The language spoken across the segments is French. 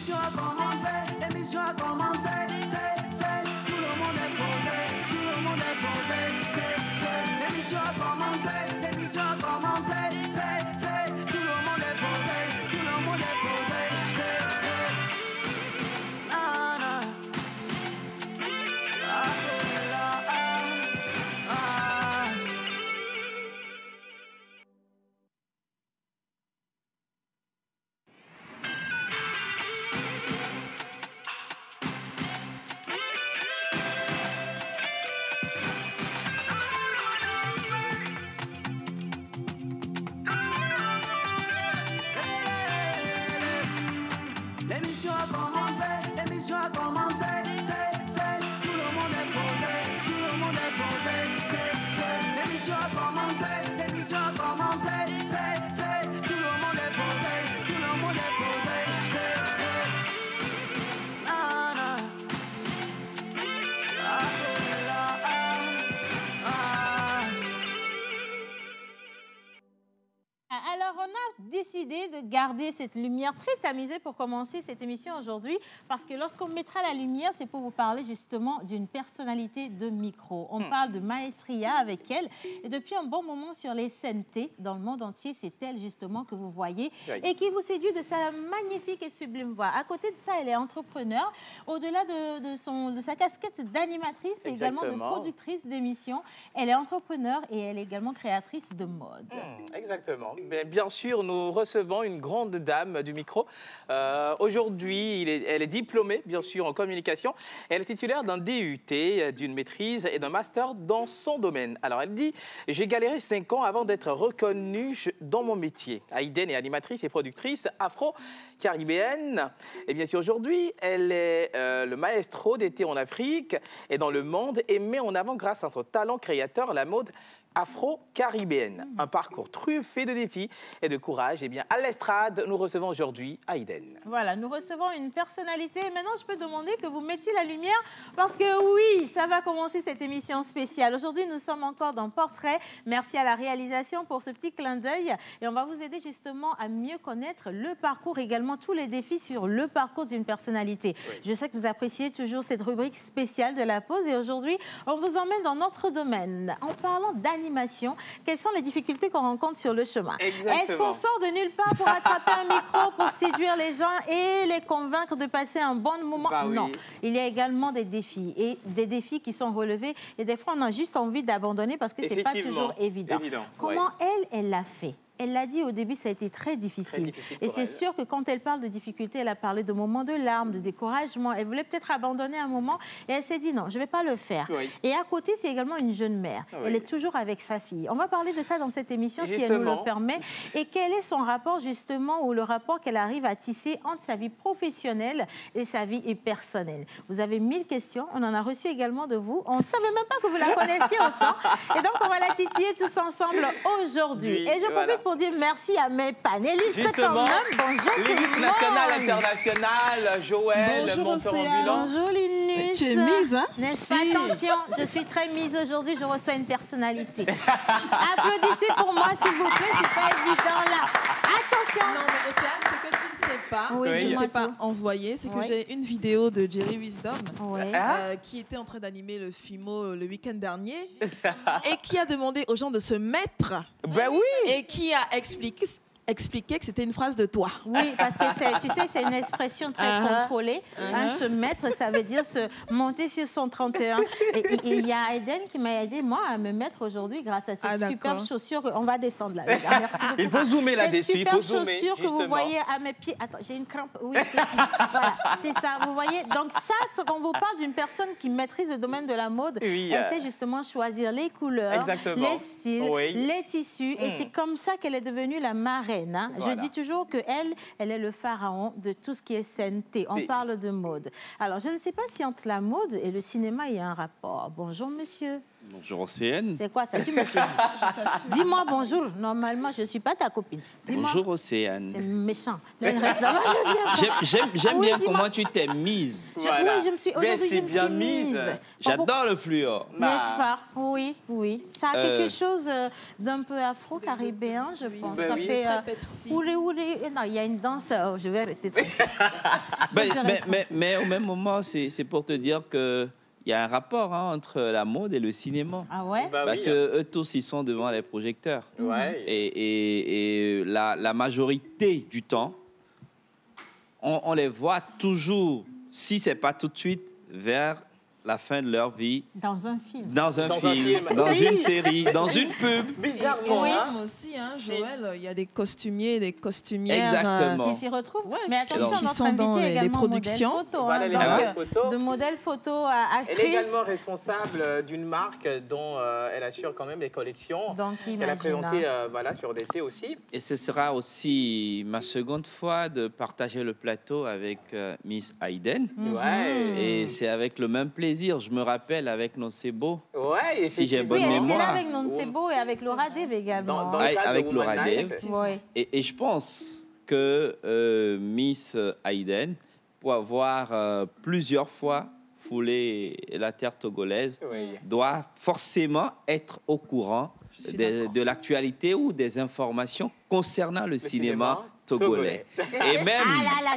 L'émission a commencé, l'émission a commencé. C'est, tout le monde est posé, tout le monde est posé. C'est, l'émission a commencé, l'émission a commencé. C'est, tout le monde est posé, tout le monde est posé. L'émission a commencé, l'émission a commencé. C'est, tout le monde est posé, tout le monde est posé. C'est, l'émission a commencé, l'émission a commencé. C'est, tout le monde est posé, tout le monde est posé. Alors, on a décidé de garder cette lumière très tamisée pour commencer cette émission aujourd'hui, parce que lorsqu'on mettra la lumière, c'est pour vous parler justement d'une personnalité de micro. On parle de Maestria avec elle, et depuis un bon moment sur les scènes T dans le monde entier, c'est elle justement que vous voyez et qui vous séduit de sa magnifique et sublime voix. À côté de ça, elle est entrepreneur. Au-delà de sa casquette d'animatrice et également de productrice d'émissions, elle est entrepreneur et elle est également créatrice de mode. Exactement. Bien sûr, nous recevons une grande dame du micro. Aujourd'hui, elle est diplômée, bien sûr, en communication. Elle est titulaire d'un DUT, d'une maîtrise et d'un master dans son domaine. Alors, elle dit « J'ai galéré 5 ans avant d'être reconnue dans mon métier. » Aïden est animatrice et productrice afro-caribéenne. Et bien sûr, aujourd'hui, elle est le maestro d'été en Afrique et dans le monde et met en avant, grâce à son talent créateur, la mode afro-caribéenne. Un parcours truffé de défis et de courage. Et bien, à l'estrade, nous recevons aujourd'hui Aïden. Voilà, nous recevons une personnalité. Maintenant, je peux demander que vous mettiez la lumière parce que oui, ça va commencer cette émission spéciale. Aujourd'hui, nous sommes encore dans Portrait. Merci à la réalisation pour ce petit clin d'œil. Et on va vous aider justement à mieux connaître le parcours, également tous les défis sur le parcours d'une personnalité. Oui. Je sais que vous appréciez toujours cette rubrique spéciale de la pause. Et aujourd'hui, on vous emmène dans notre domaine en parlant d'animation. Quelles sont les difficultés qu'on rencontre sur le chemin? Est-ce qu'on sort de nulle part pour attraper un micro, pour séduire les gens et les convaincre de passer un bon moment? Non. Il y a également des défis et des défis qui sont relevés et des fois on a juste envie d'abandonner parce que c'est pas toujours évident. Comment elle l'a fait? Elle l'a dit au début, ça a été très difficile. Et c'est sûr que quand elle parle de difficultés, elle a parlé de moments de larmes, de découragement. Elle voulait peut-être abandonner un moment et elle s'est dit non, je ne vais pas le faire. Et à côté, c'est également une jeune mère. Elle est toujours avec sa fille. On va parler de ça dans cette émission si elle nous le permet. Et quel est son rapport justement ou le rapport qu'elle arrive à tisser entre sa vie professionnelle et sa vie personnelle. Vous avez 1000 questions. On en a reçu également de vous. On ne savait même pas que vous la connaissiez autant. Et donc, on va la titiller tous ensemble aujourd'hui. Et je profite pour dire merci à mes panélistes quand même. Bonjour tout le monde. National, international, Joël, Montembulant. Bonjour Linus. Tu es mise, hein? N'est-ce pas? Attention, je suis très mise aujourd'hui, je reçois une personnalité. Applaudissez pour moi s'il vous plaît, c'est pas évident là. Attention. Non mais Océane, c'est que tu ne sais pas, je ne t'ai pas envoyé, c'est que j'ai une vidéo de Jerry Wisdom qui était en train d'animer le FIMO le week-end dernier et qui a demandé aux gens de se mettre et qui a expliqué que c'était une phrase de toi. Oui, parce que tu sais, c'est une expression très contrôlée. Se mettre, ça veut dire se monter sur son 31. Et il y a Aïden qui m'a aidé, moi, à me mettre aujourd'hui grâce à cette superbe chaussure. On va descendre là. Merci beaucoup. Il faut zoomer là-dessus. Cette superbe chaussure que vous voyez à mes pieds. Attends, j'ai une crampe. Oui, voilà, c'est ça. Vous voyez, donc ça, quand on vous parle d'une personne qui maîtrise le domaine de la mode, elle sait justement choisir les couleurs, les styles, les tissus. Et c'est comme ça qu'elle est devenue la marraine. Je dis toujours qu'elle est le pharaon de tout ce qui est scène T. On parle de mode. Alors, je ne sais pas si entre la mode et le cinéma, il y a un rapport. Bonjour, monsieur. Bonjour Océane. C'est quoi ça? Tu me sais. Dis-moi bonjour. Normalement, je ne suis pas ta copine. Bonjour Océane. C'est méchant. Là, il reste là-bas, j'aime bien comment tu t'es mise. Voilà. Oui, je me suis aujourd'hui je me suis mise. J'adore le fluor. N'est-ce pas? Oui, oui. Ça a quelque chose d'un peu afro-caribéen, je pense. Ça fait oulé. Non, il y a une danse. Oh, je vais rester tranquille. mais au même moment, c'est pour te dire que il y a un rapport entre la mode et le cinéma. Ah ouais? Parce qu'eux tous, ils sont devant les projecteurs. Ouais. Et la majorité du temps, on les voit toujours, si ce n'est pas tout de suite, vers la fin de leur vie. Dans un film. Dans un film, dans une série, dans une pub. Bizarrement. Et aussi, Joël, il y y a des costumiers, des costumières qui s'y retrouvent. Ouais, mais attention, qui sont dans les productions. De modèles photo à actrices. Elle est également responsable d'une marque dont elle assure quand même les collections. Donc, elle a présenté sur l'été aussi. Et ce sera aussi ma seconde fois de partager le plateau avec Miss Hayden. Ouais. Et c'est avec le même plaisir. Je me rappelle avec Nocebo. Ouais, si j'ai bonne elle mémoire. était là avec Nocebo et avec Laura Dev également. Avec Laura Dev. Ouais. Et je pense que Miss Hayden, pour avoir plusieurs fois foulé la terre togolaise, doit forcément être au courant de l'actualité ou des informations concernant le cinéma togolais. Et même, elle a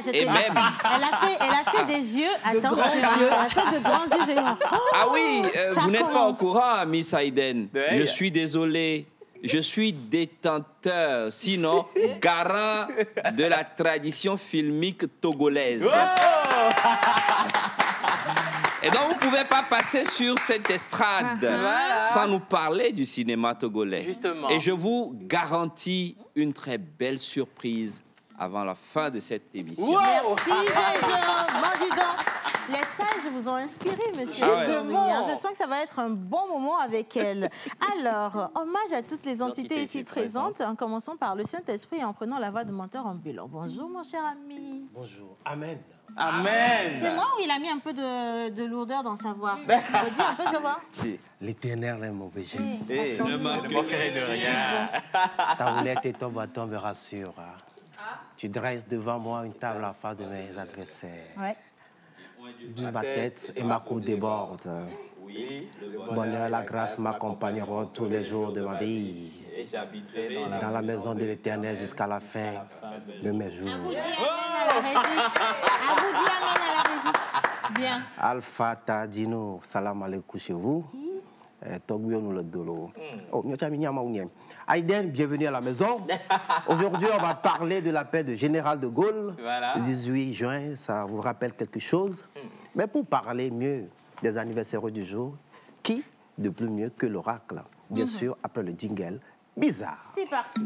fait des yeux, de grands yeux. Elle a fait de grands yeux géants. Ah oui, vous n'êtes pas au courant, Miss Hayden. Je suis désolé. Je suis détenteur, sinon garant de la tradition filmique togolaise. Et donc, vous ne pouvez pas passer sur cette estrade sans nous parler du cinéma togolais. Justement. Et je vous garantis une très belle surprise avant la fin de cette émission. Wow. Merci, Jean. Dis donc, les sages vous ont inspiré, monsieur. Je sens que ça va être un bon moment avec elle. Alors, hommage à toutes les entités ici présentes, en commençant par le Saint-Esprit et en prenant la voix de menteur ambulant. Bonjour, mon cher ami. Bonjour. Amen. Amen. C'est moi ou il a mis un peu de lourdeur dans sa voix? Redis un peu, je vois. L'Éternel est mon berger. Ne manquerai de rien. Ta houlette et ton bâton me rassurent. Tu dresses devant moi une table à face de mes adversaires. Ouais. Ma tête et ma coupe déborde. Bonheur, la grâce m'accompagneront tous les jours de ma vie. Dans la maison de l'Éternel jusqu'à la fin de mes jours. Bien. Alpha Tadino, salam alaikum chez vous. Hayden, bienvenue à la maison. Aujourd'hui, on va parler de l'appel de Général de Gaulle. Voilà. Le 18 juin, ça vous rappelle quelque chose. Mais pour parler mieux des anniversaires du jour, qui de plus mieux que l'oracle? Bien sûr, après le jingle bizarre. C'est parti.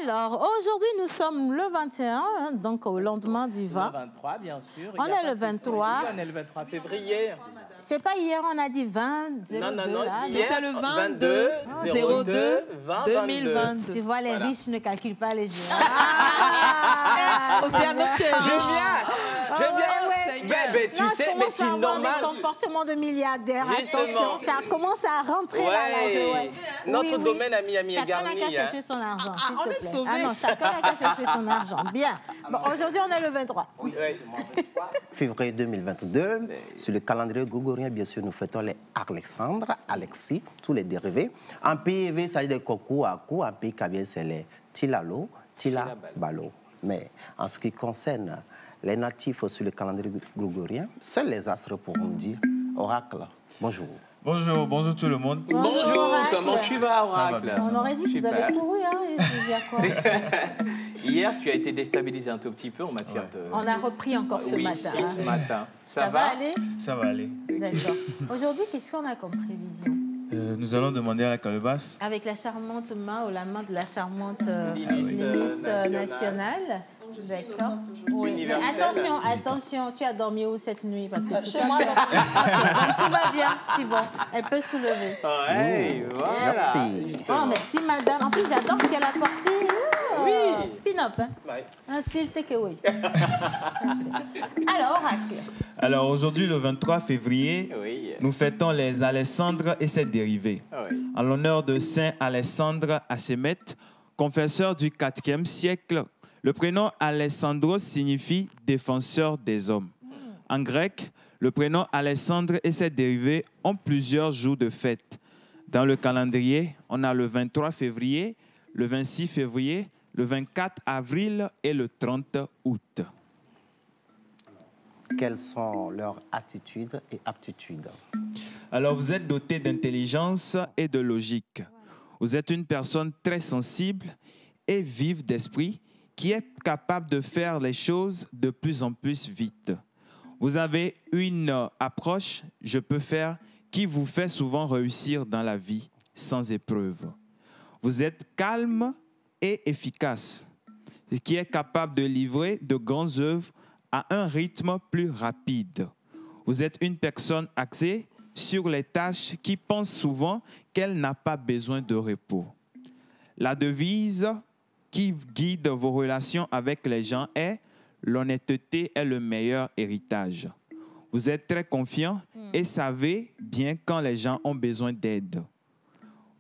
Alors, aujourd'hui, nous sommes le 21, donc au lendemain du 20. Le 23, bien sûr. On est le 23. On est le 23 février. C'est pas hier, on a dit 20, 02. Non, c'était le 22, 02, 2022. Tu vois, les riches ne calculent pas les jours. J'aime bien. Tu sais, mais c'est normal. Le comportement de milliardaires. Attention, ça commence à rentrer là. Notre domaine a Miami et Garni. Chacun a qu'à chercher son argent, s'il te plaît. Sauvés. Ah non, chacun a qu'à chercher son argent. Bien. Bon, aujourd'hui, on est le 23. Oui. Février 2022, sur le calendrier grégorien, bien sûr, nous fêtons les Alexandre, Alexis, tous les dérivés. En PIV, ça veut dire Koku, Aku. En pays kabien, c'est les Tilalo, Tilabalo. Mais en ce qui concerne les natifs sur le calendrier grégorien, seuls les astres pourront dire oracle. Bonjour. Bonjour tout le monde. Bonjour, comment tu vas, oracle? On aurait dit que vous avez couru, hein, Hier, tu as été déstabilisé un tout petit peu en matière de... On a repris encore ce matin. Ce matin. Ça va aller? Ça va aller. D'accord. Aujourd'hui, qu'est-ce qu'on a comme prévision? Nous allons demander à la calebasse. Avec la charmante main ou la main de la charmante ministre nationale. D'accord. Oui. Attention, tu as dormi où cette nuit? Parce que chez moi, donc, tout va bien. Si bon, elle peut soulever. Ouais, voilà. Merci. Oh, merci madame. En plus, j'adore ce qu'elle a porté. Oui. Pin-up, hein? Ouais. Un style takeaway. Alors, Oracle. Alors aujourd'hui, le 23 février, Oui. nous fêtons les Alessandres et ses dérivés. Oui. En l'honneur de Saint Alessandre Assémète, confesseur du IVe siècle, le prénom Alessandros signifie défenseur des hommes. En grec, le prénom Alessandre et ses dérivés ont plusieurs jours de fête. Dans le calendrier, on a le 23 février, le 26 février, le 24 avril et le 30 août. Quelles sont leurs attitudes et aptitudes? Alors, vous êtes doté d'intelligence et de logique. Vous êtes une personne très sensible et vive d'esprit qui est capable de faire les choses de plus en plus vite. Vous avez une approche, je peux faire, qui vous fait souvent réussir dans la vie sans épreuve. Vous êtes calme et efficace, qui est capable de livrer de grandes œuvres à un rythme plus rapide. Vous êtes une personne axée sur les tâches qui pense souvent qu'elle n'a pas besoin de repos. La devise qui guide vos relations avec les gens est « L'honnêteté est le meilleur héritage ». Vous êtes très confiant et savez bien quand les gens ont besoin d'aide.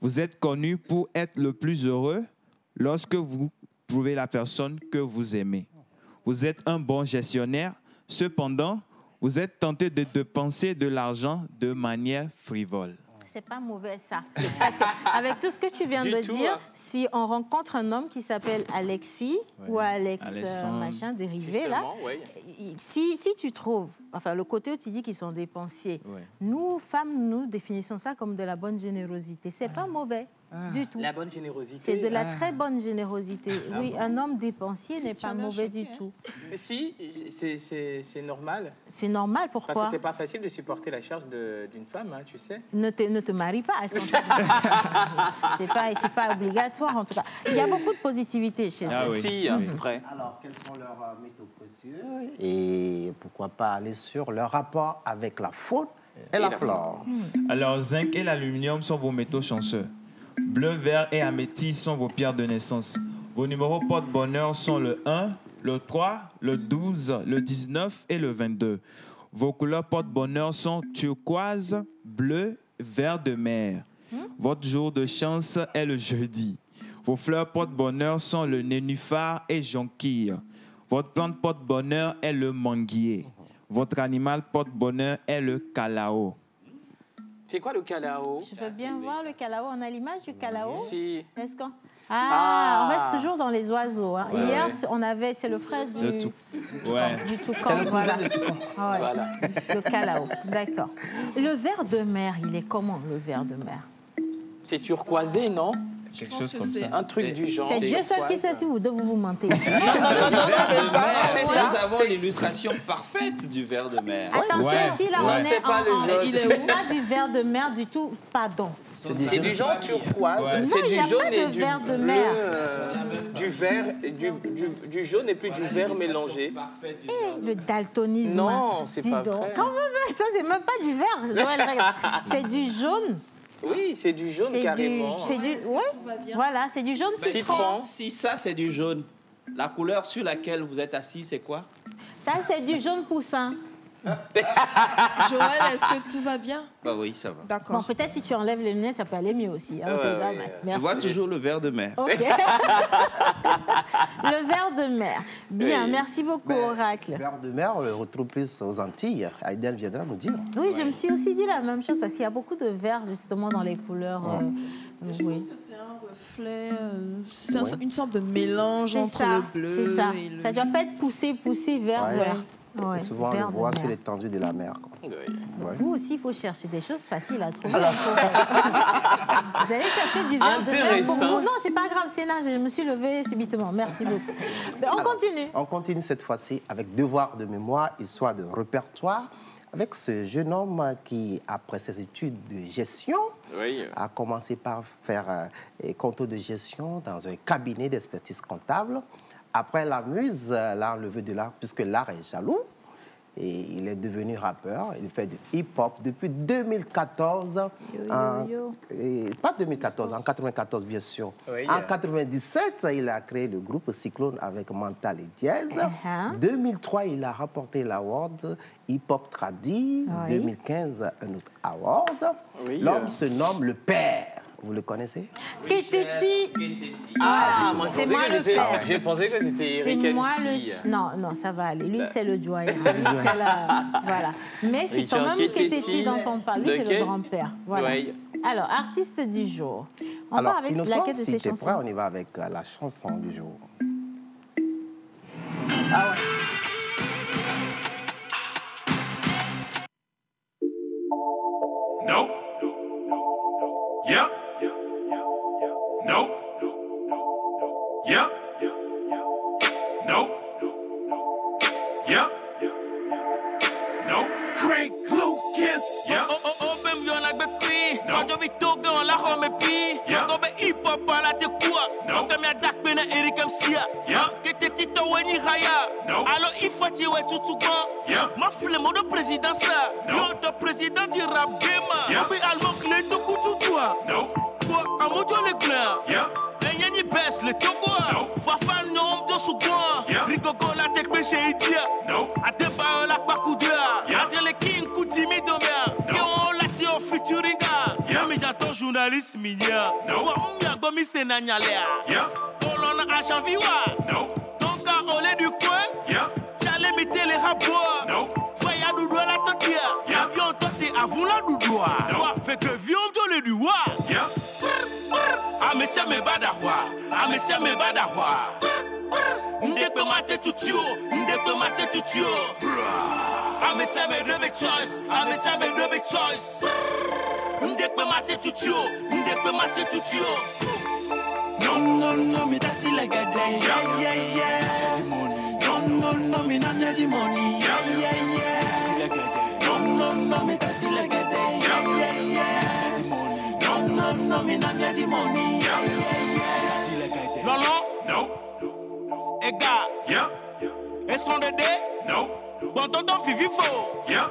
Vous êtes connu pour être le plus heureux lorsque vous trouvez la personne que vous aimez. Vous êtes un bon gestionnaire, cependant, vous êtes tenté de dépenser de l'argent de manière frivole. C'est pas mauvais, ça. Parce qu'avec tout ce que tu viens de dire, si on rencontre un homme qui s'appelle Alexis ou Alex machin dérivé, là, si tu trouves, enfin, le côté où tu dis qu'ils sont dépensiers, nous, femmes, nous définissons ça comme de la bonne générosité. C'est pas mauvais du tout. La bonne générosité. C'est de la très bonne générosité. Oui, un homme dépensier n'est pas mauvais du tout. Mais si, c'est normal. C'est normal, pourquoi? Parce que c'est pas facile de supporter la charge d'une femme, hein, tu sais. Ne te marie pas. C'est pas obligatoire, en tout cas. Il y a beaucoup de positivité chez eux. Si, à peu près. Alors, quels sont leurs métaux précieux? Et pourquoi pas aller sur leur rapport avec la faune et la flore? Alors, zinc et l'aluminium sont vos métaux chanceux. Bleu, vert et améthyste sont vos pierres de naissance. Vos numéros porte-bonheur sont le 1, le 3, le 12, le 19 et le 22. Vos couleurs porte-bonheur sont turquoise, bleu, vert de mer. Votre jour de chance est le jeudi. Vos fleurs porte-bonheur sont le nénuphar et jonquille. Votre plante porte-bonheur est le manguier. Votre animal porte-bonheur est le calao. C'est quoi le calao? Je veux bien voir le calao. On a l'image du calao? Si. Est-ce qu'on... on reste toujours dans les oiseaux. Hein. Hier, on avait... C'est le frère du toucan. C'est le cousin du toucan. Voilà. Le calao, d'accord. Le ver de mer, il est comment, le ver de mer? C'est turquoisé, non? Quelque chose comme ça. Un truc du genre. C'est Dieu seul qui sait si vous mentez. C'est ça. Nous avons l'illustration parfaite du ver de mer. Attention, si là, on est pas le jaune. il est pas du ver de mer du tout, pardon. C'est du genre turquoise. Non, C'est il n'y du a jaune pas et de du ver de bleu, mer. du vert, du jaune et puis du vert mélangé. Le daltonisme. Non, c'est pas vrai. Quand même, ça, c'est même pas du vert. Joël, regarde. C'est du jaune. Oui, c'est du jaune carrément. Voilà, c'est du jaune citron. Si ça, c'est du jaune, la couleur sur laquelle vous êtes assis, c'est quoi? Ça, c'est du jaune poussin. Joël, est-ce que tout va bien? Bah oui, ça va. D'accord. Bon, peut-être si tu enlèves les lunettes, ça peut aller mieux aussi. Hein, on sait jamais. Je Merci. vois toujours le ver de mer. OK. Le ver de mer. Bien, merci beaucoup, Oracle. Le ver de mer, on le retrouve plus aux Antilles. Aïden viendra nous dire. Oui, je me suis aussi dit la même chose, parce qu'il y a beaucoup de vert, justement, dans les couleurs. Je pense que c'est un reflet, c'est une sorte de mélange entre le bleu c'est ça. et le... Ça ne doit pas être poussé vert. Ouais, souvent, on le voit sur l'étendue de la mer. Vous aussi, il faut chercher des choses faciles à trouver. Vous allez chercher du ver de mer pour vous. Non, c'est pas grave, c'est là, je me suis levée subitement. Merci beaucoup. On continue. On continue cette fois-ci avec devoir de mémoire, histoire de répertoire, avec ce jeune homme qui, après ses études de gestion, a commencé par faire contrôle de gestion dans un cabinet d'expertise comptable. Après la muse, là, on le veut de l'art, puisque l'art est jaloux. Et il est devenu rappeur. Il fait du hip-hop depuis 2014. Et pas 2014, en 94, bien sûr. Oui, en 97, il a créé le groupe Cyclone avec Mental et Diez. 2003, il a remporté l'award hip-hop tradi. 2015, un autre award. L'homme se nomme le Père. Vous le connaissez? Kététi. Ah, c'est moi le père. J'ai pensé que c'était Eric MC. Non, ça va aller. Lui, c'est le doyen. Voilà. Mais c'est quand même Kététi dont on parle. Lui, c'est le grand-père. Voilà. Alors, artiste du jour. On part avec laquelle de ces chansons? Si tu es prêt, on y va avec la chanson du jour. Ah ouais. No. Yeah. No. Yeah. No. Yeah. No. Craig Lucas. Yeah. Bem yo nak be kwi. Quand vi toga on la home pi. Go be hip hop ala te kwa. Comme ya dak be na Eric MC. Que te tito weni haya. Alors il faut ti we tutu gan. Ma flemme de président ça. Yo to président du rap game. Bi allemand clé to kutu toi. Toi a moto le clair. Ni best le togo. Fa fan nom de sugwa. Rico la tek be chez idia. Ate ba la bakuda. Ate le king kutimi domia. Yo la ti o featuringa. Mais j'attends journaliste minia. Wa gomi senanyalea. Olona a chaviwa. Donc à olé du coin. J'allais mettre les rabois. Faya doudou la tokia. Avion toté avant la doudoua. Fait que vion de le doua. Amessia me badahwa, amessia me badahwa. Ndekbe mate tutio, ndekbe mate tutio. Amessia me drebe choice, amessia me drebe choice. Ndekbe mate tutio, ndekbe mate tutio. No, me that's illegal. Yeah. No, me not the money. Yeah. No, me that's illegal. Yeah. No, me not the money. No. Ega. Yeah. Est-ce de dé? No. Bon tonton Fifi faux. Yeah.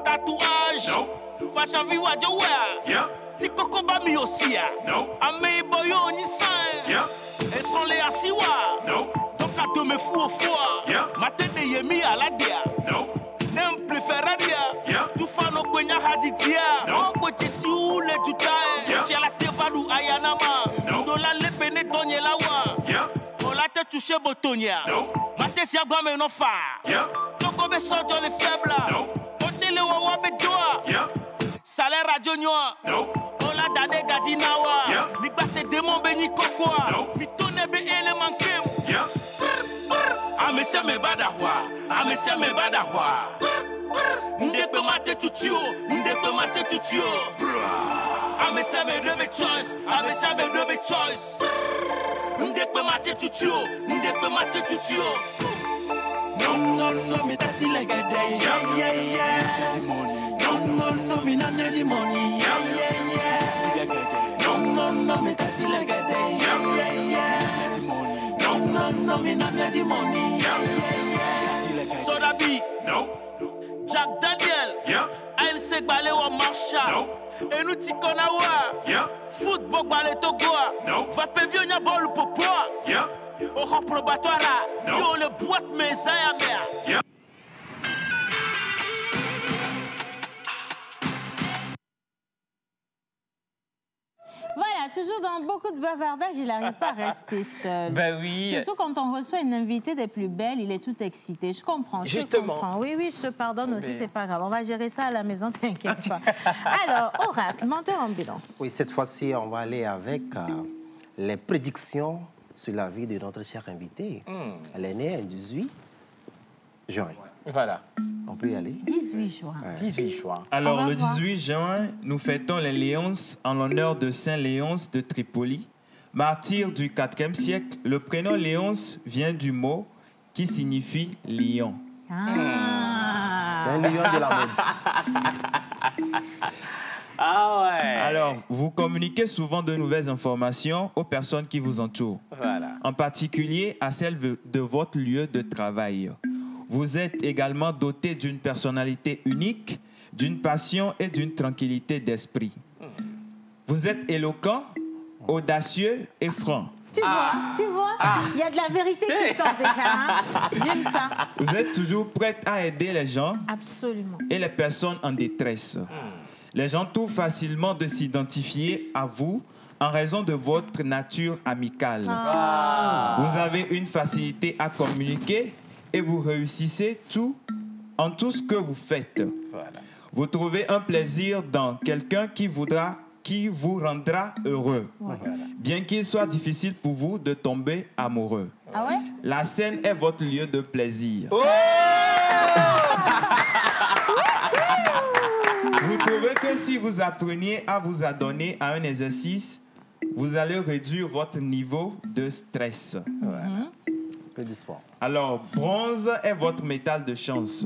Tatouage. No. Fashion viwa jowa. Yeah. Ti koko ba mi aussi. No. Ame boyo ni san. Yeah. Est-ce les asiwa? No. Donc à te me fou au foie. Yeah. Matin de yemi à la dia. No. Nem préféré dia. Yeah. Tu fais no kwenya haditia. No. Boche si ou le tutae. Yeah. Si la te valou ayanama. No. Dola le pene tonye la wa. Yeah. On la te touché botonia. No. Mate si agwa me no fa. Yeah. Toko be sojo le faible. No. Ote le wawa be doa. Yeah. Salaire radio noa. No. On la dade gadinawa. Yeah. Mi passe démon beni kokwa. No. Mi tonne be ele mankem. Yeah. Amessia me badahwa, amessia me badahwa. Ndekbe mate tutio, ndekbe mate tutio. Amessia me drebe choice, amessia me drebe choice. Ndekbe mate tutio, ndekbe mate tutio. No, me that's illegal. Yeah. No, me not the money. Yeah. No, me that's illegal. Yeah. No, me not the money. So that be no. Jack Daniel. Yeah. Elle sait balé au marcha. No. Et nous t'y connaissons. Yeah. Football balé Togo. No. Va pévio nya bol popo. Yeah. Au rang probatoire. No. Yo le boîte mais ça y a mer. Yeah. Voilà, toujours dans beaucoup de bavardage, il n'arrive pas à rester seul. Ben oui. Surtout quand on reçoit une invitée des plus belles, il est tout excité. Je comprends. Justement. Je comprends. Oui, je te pardonne aussi, c'est pas grave. On va gérer ça à la maison, t'inquiète pas. Alors, Oracle, menteur ambulant. Oui, cette fois-ci, on va aller avec les prédictions sur la vie de notre chère invitée. Elle est née le 18 juin. Voilà. On peut y aller. 18 juin. 18 juin. Alors, le 18 juin, nous fêtons les Léonces en l'honneur de Saint Léonce de Tripoli. Martyr du IVe siècle, le prénom Léonce vient du mot qui signifie lion. C'est un lion de la mode. Ah ouais. Alors, vous communiquez souvent de nouvelles informations aux personnes qui vous entourent. Voilà. En particulier à celles de votre lieu de travail. Vous êtes également doté d'une personnalité unique, d'une passion et d'une tranquillité d'esprit. Vous êtes éloquent, audacieux et franc. Tu vois, il y a de la vérité qui sort déjà. Hein? J'aime ça. Vous êtes toujours prête à aider les gens. Absolument. Et les personnes en détresse. Les gens trouvent facilement de s'identifier à vous en raison de votre nature amicale. Vous avez une facilité à communiquer et vous réussissez en tout ce que vous faites. Voilà. Vous trouvez un plaisir dans quelqu'un qui vous rendra heureux, bien qu'il soit difficile pour vous de tomber amoureux. Ah ouais? La scène est votre lieu de plaisir. Oh! Vous trouvez que si vous appreniez à vous adonner à un exercice, vous allez réduire votre niveau de stress. Peu de sport. Alors, bronze est votre métal de chance.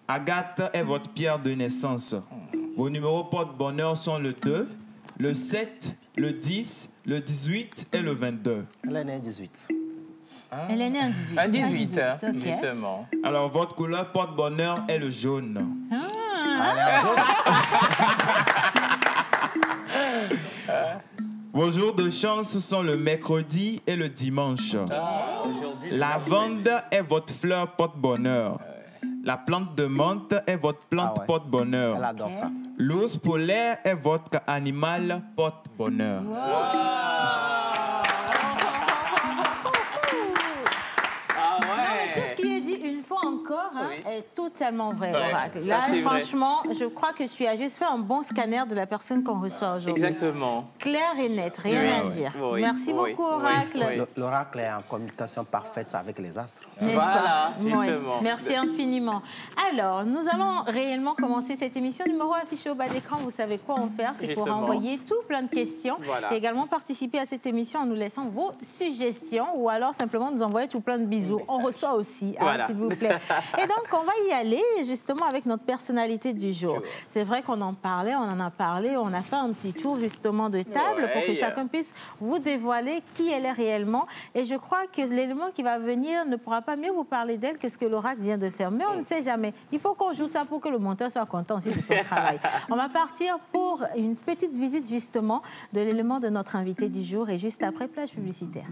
Agathe est votre pierre de naissance. Vos numéros porte-bonheur sont le 2, le 7, le 10, le 18 et le 22. Elle est née en 18. Elle est née en 18. Un 18, okay. Justement. Alors, votre couleur porte-bonheur est le jaune. Vos jours de chance sont le mercredi et le dimanche. La lavande est votre fleur porte-bonheur. La plante de menthe est votre plante porte-bonheur. Elle adore ça. L'ours polaire est votre animal porte-bonheur. Tout ce qui est dit une fois encore est totalement vrai, Oracle. Là, Ça, franchement, je crois que tu as juste fait un bon scanner de la personne qu'on reçoit aujourd'hui. Exactement. Clair et net, rien à dire. Merci beaucoup, Oracle. L'oracle est en communication parfaite avec les astres. N'est-ce pas? Justement. Merci infiniment. Alors, nous allons réellement commencer cette émission. Numéro affiché au bas d'écran, vous savez quoi en faire. C'est pour envoyer tout plein de questions. Et également participer à cette émission en nous laissant vos suggestions ou alors simplement nous envoyer tout plein de bisous. On reçoit aussi, s'il vous plaît. Et donc, on va y aller justement avec notre personnalité du jour. C'est vrai qu'on en parlait, on en a parlé, on a fait un petit tour justement de table pour que chacun puisse vous dévoiler qui elle est réellement. Et je crois que l'élément qui va venir ne pourra pas mieux vous parler d'elle que ce que l'oracle vient de faire. Mais on ne sait jamais. Il faut qu'on joue ça pour que le monteur soit content aussi de son travail. On va partir pour une petite visite justement de l'élément de notre invité du jour et juste après, plage publicitaire.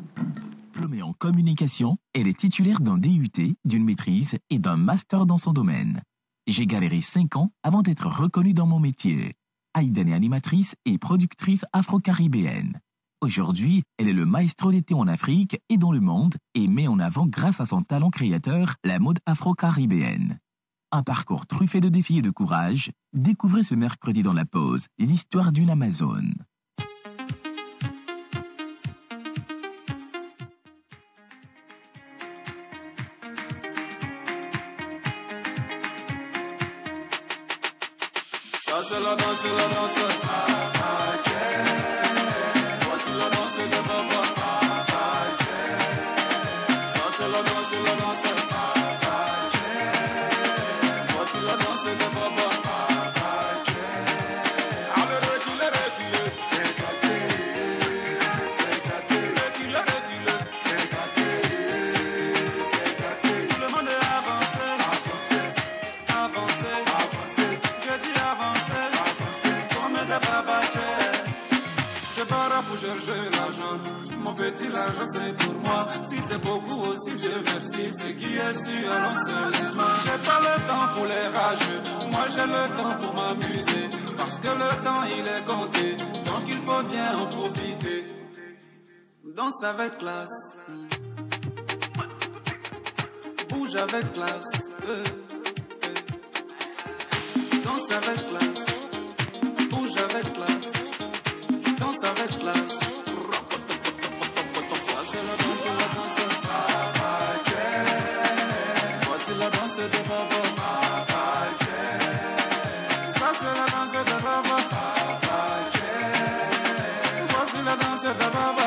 Diplômée en communication, elle est titulaire d'un DUT, d'une maîtrise et d'un master dans son domaine. J'ai galéré 5 ans avant d'être reconnue dans mon métier. Aïden est animatrice et productrice afro-caribéenne. Aujourd'hui, elle est le maestro d'été en Afrique et dans le monde et met en avant, grâce à son talent créateur, la mode afro-caribéenne. Un parcours truffé de défis et de courage. Découvrez ce mercredi dans La Pause l'histoire d'une Amazone. Ça c'est la danse, voici la danse de papa. Ça c'est la danse, voici la danse de papa. Allez, reculez, reculez. C'est gâté, reculez, reculez. C'est gâté. Tout le monde est avancé, avancé. Je dis avancé, comme des babachés. Je pars pour chercher l'argent. Mon petit l'argent c'est pour moi. Si c'est beaucoup aussi, je merci. Ce qui est sûr, allons sérieusement. J'ai pas le temps pour les rageux. Moi j'ai le temps pour m'amuser. Parce que le temps il est compté. Donc il faut bien en profiter. Danse avec classe. Bouge avec classe. Danse avec classe, bouge avec classe, danse avec classe. Ça c'est la danse, voici la danse de papa. Ça c'est la danse de papa. Voici la danse de papa.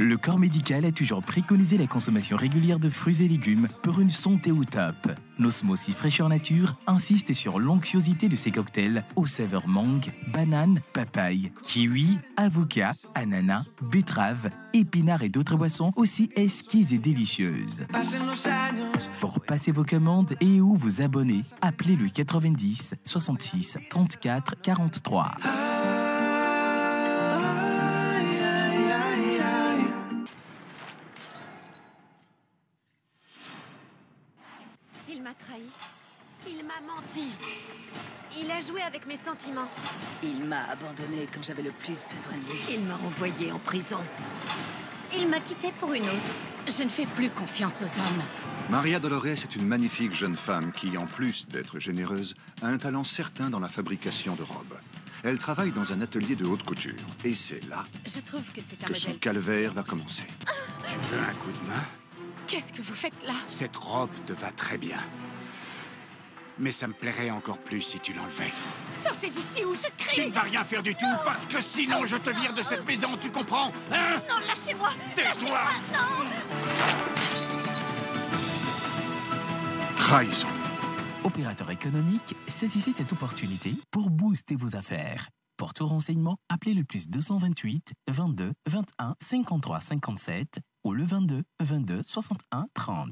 Le corps médical a toujours préconisé la consommation régulière de fruits et légumes pour une santé au top. Nos smoothies fraîcheur nature insistent sur l'onctuosité de ces cocktails aux saveurs mangue, banane, papaye, kiwi, avocat, ananas, betterave, épinards et d'autres boissons aussi exquises et délicieuses. Pour passer vos commandes et ou vous abonner, appelez le 90 66 34 43. Il m'a trahi. Il m'a menti. Il a joué avec mes sentiments. Il m'a abandonné quand j'avais le plus besoin de lui. Il m'a envoyé en prison. Il m'a quitté pour une autre. Je ne fais plus confiance aux hommes. Maria Dolores est une magnifique jeune femme qui, en plus d'être généreuse, a un talent certain dans la fabrication de robes. Elle travaille dans un atelier de haute couture. Et c'est là Je trouve que c'est un que son modèle. calvaire va commencer. Tu veux un coup de main? Qu'est-ce que vous faites là? Cette robe te va très bien. Mais ça me plairait encore plus si tu l'enlevais. Sortez d'ici ou je crie! Tu ne vas rien faire du tout parce que sinon je te vire de cette maison, tu comprends? Hein? Non, lâchez-moi! Tais-toi! Lâchez-moi! Non! Trahison. Opérateur économique, saisissez cette opportunité pour booster vos affaires. Pour tout renseignement, appelez le plus 228 22 21 53 57 ou le 22 22 61 30.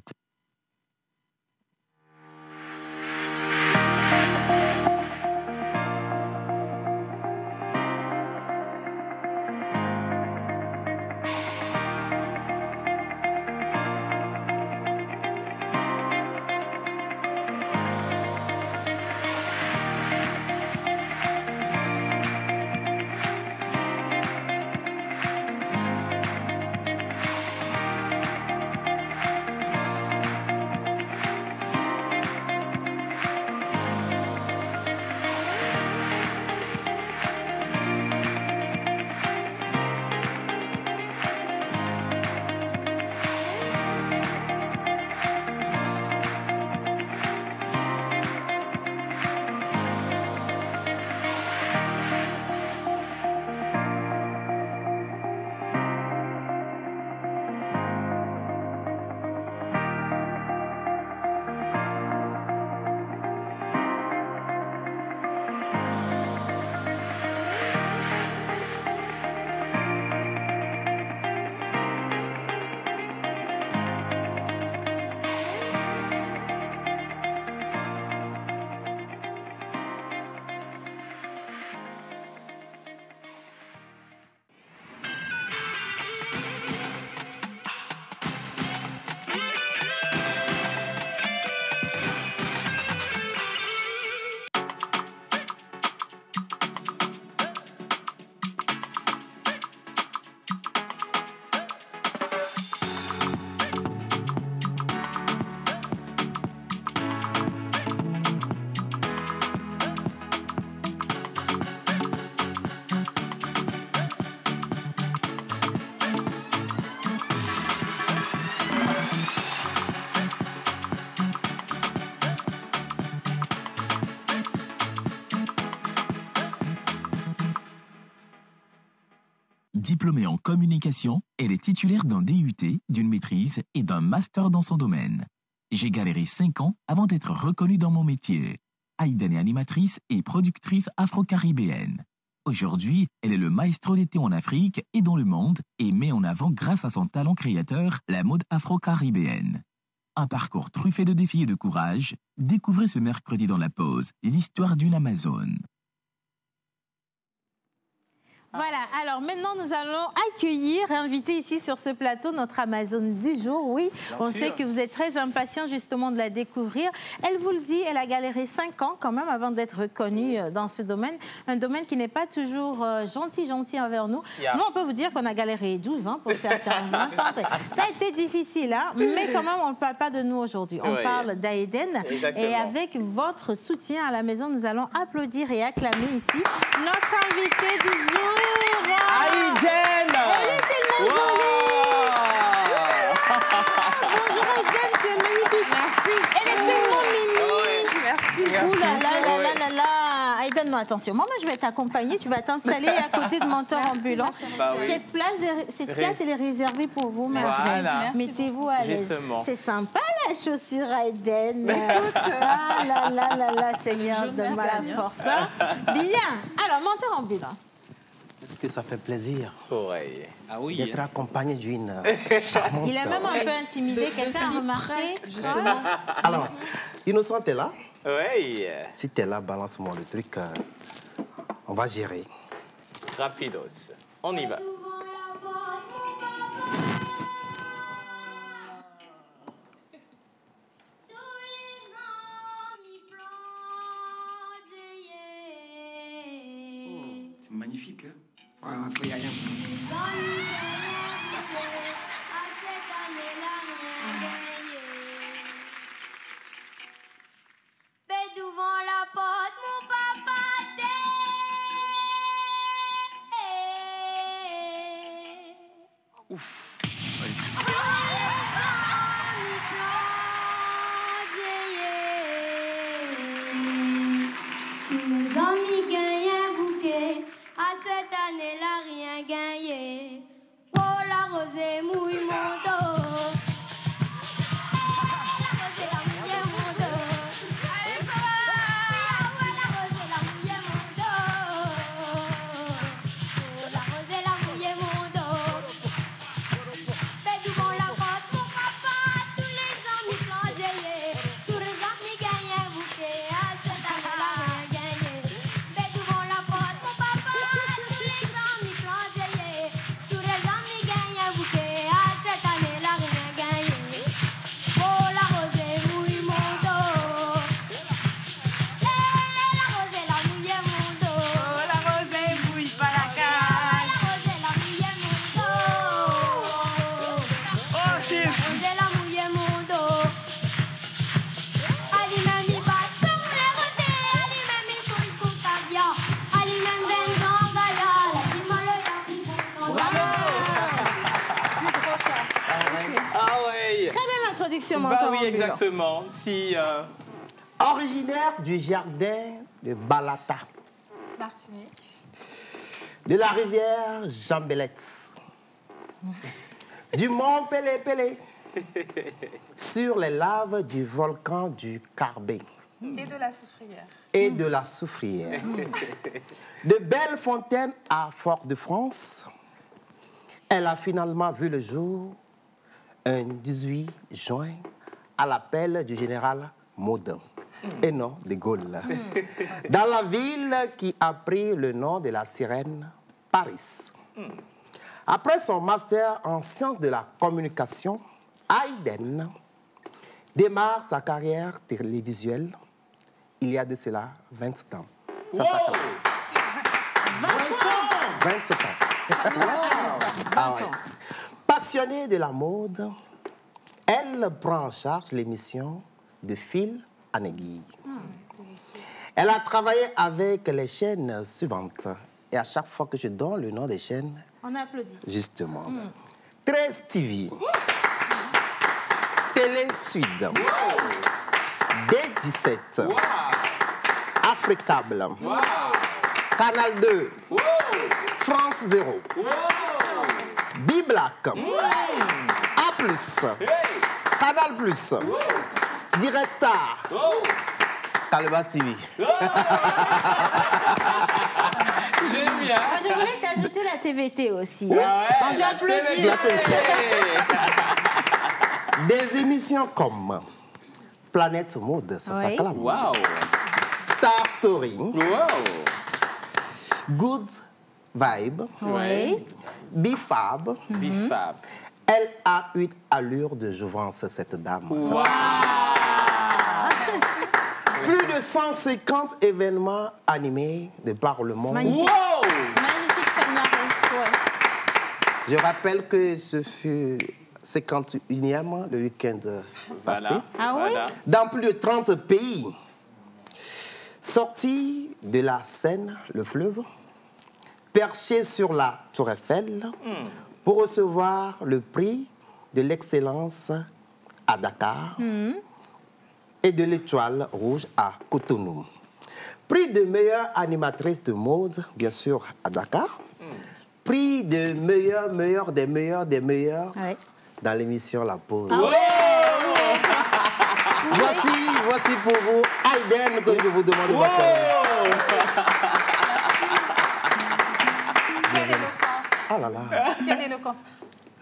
Diplômée en communication, elle est titulaire d'un DUT, d'une maîtrise et d'un master dans son domaine. J'ai galéré 5 ans avant d'être reconnue dans mon métier. Aïden est animatrice et productrice afro-caribéenne. Aujourd'hui, elle est le maestro d'été en Afrique et dans le monde et met en avant, grâce à son talent créateur, la mode afro-caribéenne. Un parcours truffé de défis et de courage. Découvrez ce mercredi dans La Pause l'histoire d'une Amazone. Voilà, alors maintenant nous allons accueillir et inviter ici sur ce plateau notre Amazone du jour. Oui, on sait que vous êtes très impatients justement de la découvrir. Elle vous le dit, elle a galéré 5 ans quand même avant d'être reconnue dans ce domaine. Un domaine qui n'est pas toujours gentil envers nous. Nous, on peut vous dire qu'on a galéré 12 ans pour certains. Ça a été difficile, hein, mais quand même on ne parle pas de nous aujourd'hui. On parle d'Aïden. Et avec votre soutien à la maison, nous allons applaudir et acclamer ici notre invité du jour. Aïden! Elle est tellement jolie! Bonjour Aïden, tu es magnifique! Merci! Elle est tellement mimi! Merci! Ouh là là là là là là! Aïden, attention. Moi, je vais t'accompagner. Tu vas t'installer à côté de Mentor Ambulant. Bah oui. Cette place, elle est réservée pour vous, merveille. Voilà. Mettez-vous à l'aise. C'est sympa, la chaussure Aiden. Ah là là là là, Seigneur de ma force. Bien. Alors, Mentor Ambulant. Est-ce que ça fait plaisir d'être accompagné d'une charmante... Il est même un peu intimidé. Quelqu'un a remarqué, justement. Alors, Innocent, t'es là? Oui. Si t'es là, balance-moi le truc. On va gérer. Rapidos. On y va. C'est magnifique, hein? Faut y aller. Devant la porte, mon papa Ouf. Mes amis gagnent un bouquet, à cette année-là rien gagné. Oh la rosée mouille mon dos. Bah oui, exactement. Si, Originaire du jardin de Balata. Martinique. De la rivière Jambelette. Du mont Pélé-Pélé. Sur les laves du volcan du Carbet. Et de la Soufrière. Et de la Soufrière. De belles fontaines à Fort-de-France. Elle a finalement vu le jour un 18 juin à l'appel du général Maudin, et non de Gaulle, dans la ville qui a pris le nom de la sirène Paris. Après son master en sciences de la communication, Aiden démarre sa carrière télévisuelle il y a de cela 20 ans. Ça s'appelle 27 ans. Ah ouais. Passionnée de la mode, elle prend en charge l'émission de fil en aiguille. Elle a travaillé avec les chaînes suivantes. Et à chaque fois que je donne le nom des chaînes, on applaudit. Justement. 13 TV, Télé Sud, D17, Africable, Canal 2, France 0, B-Black, A+, Canal+, Direct Star, Calebas TV. J'aime bien. Je voulais t'ajouter la TVT aussi. Ouais, on s'applaudit. la TVT. Des émissions comme Planète Mode, ça s'acclame. Wow. Star Story. Wow. Good Vibe. Oui. Bifab. Bifab. Elle a une allure de jouvence, cette dame. Wow. Plus de 150 événements animés de par le monde. Magnifique. Wow. Magnifique palmarès, ouais. Je rappelle que ce fut 51e le week-end passé. Voilà. Ah oui? Dans plus de 30 pays. Sortie de la Seine, le fleuve, perché sur la Tour Eiffel pour recevoir le prix de l'excellence à Dakar et de l'Étoile rouge à Cotonou. Prix de meilleure animatrice de mode, bien sûr, à Dakar. Prix de meilleure des meilleurs dans l'émission La Pause. Voici pour vous, Aïden, que je vous demande de passer. Quelle éloquence. Ah là là. Quelle éloquence.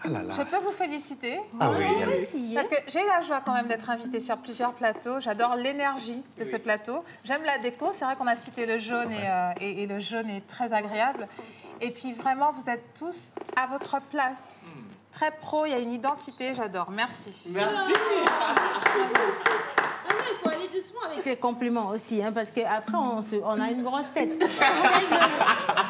Ah là là. Je peux vous féliciter. Ah oui. Parce que j'ai eu la joie quand même d'être invitée sur plusieurs plateaux. J'adore l'énergie de ce plateau. J'aime la déco. C'est vrai qu'on a cité le jaune et le jaune est très agréable. Et puis vraiment, vous êtes tous à votre place. Très pro, il y a une identité, j'adore. Merci. Merci. Il faut aller doucement avec les compliments aussi, hein, parce qu'après, on a une grosse tête.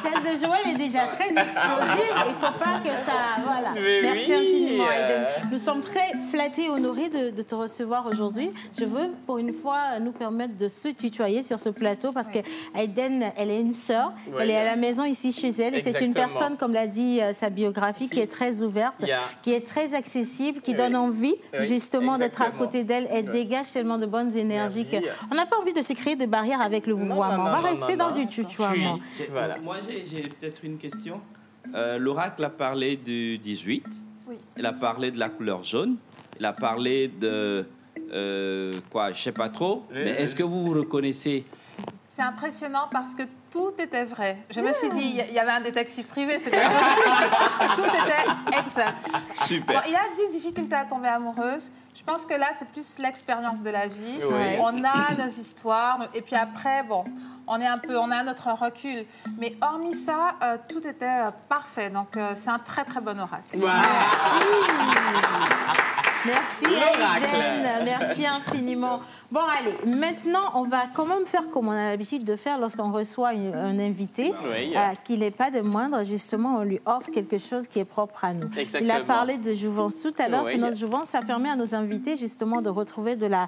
Celle de Joël est déjà très explosive. Il ne faut pas que ça... Voilà. Merci infiniment, Aïden. Nous sommes très flattés et honorés de te recevoir aujourd'hui. Je veux, pour une fois, nous permettre de se tutoyer sur ce plateau, parce que Aïden, elle est une sœur. Elle est à la maison, ici, chez elle. Et c'est une personne, comme l'a dit sa biographie, qui est très ouverte, qui est très accessible, qui donne envie, justement, d'être à côté d'elle. Elle dégage tellement de bonnes énergies qu'on n'a pas envie de se créer de barrières avec le vouvoiement. On va rester dans du tutoiement. Voilà. Moi, j'ai peut-être une question. L'oracle a parlé du 18. Oui. Elle a parlé de la couleur jaune. Elle a parlé de... quoi, je ne sais pas trop. Mais est-ce que vous vous reconnaissez? C'est impressionnant parce que tout était vrai. Je me suis dit, il y avait un détective privé, c'était possible. Tout était exact. Super. Bon, il a dit difficulté à tomber amoureuse. Je pense que là, c'est plus l'expérience de la vie. Oui. On a nos histoires. Et puis après, bon, on a notre recul. Mais hormis ça, tout était parfait. Donc, c'est un très, très bon oracle. Wow. Merci Aïden, merci infiniment. Bon, allez, maintenant, on va quand même faire comme on a l'habitude de faire lorsqu'on reçoit un invité, qui n'est pas de moindre. Justement, on lui offre quelque chose qui est propre à nous. Exactement. Il a parlé de jouvence tout à l'heure, c'est notre jouvence. Ça permet à nos invités, justement, de retrouver de la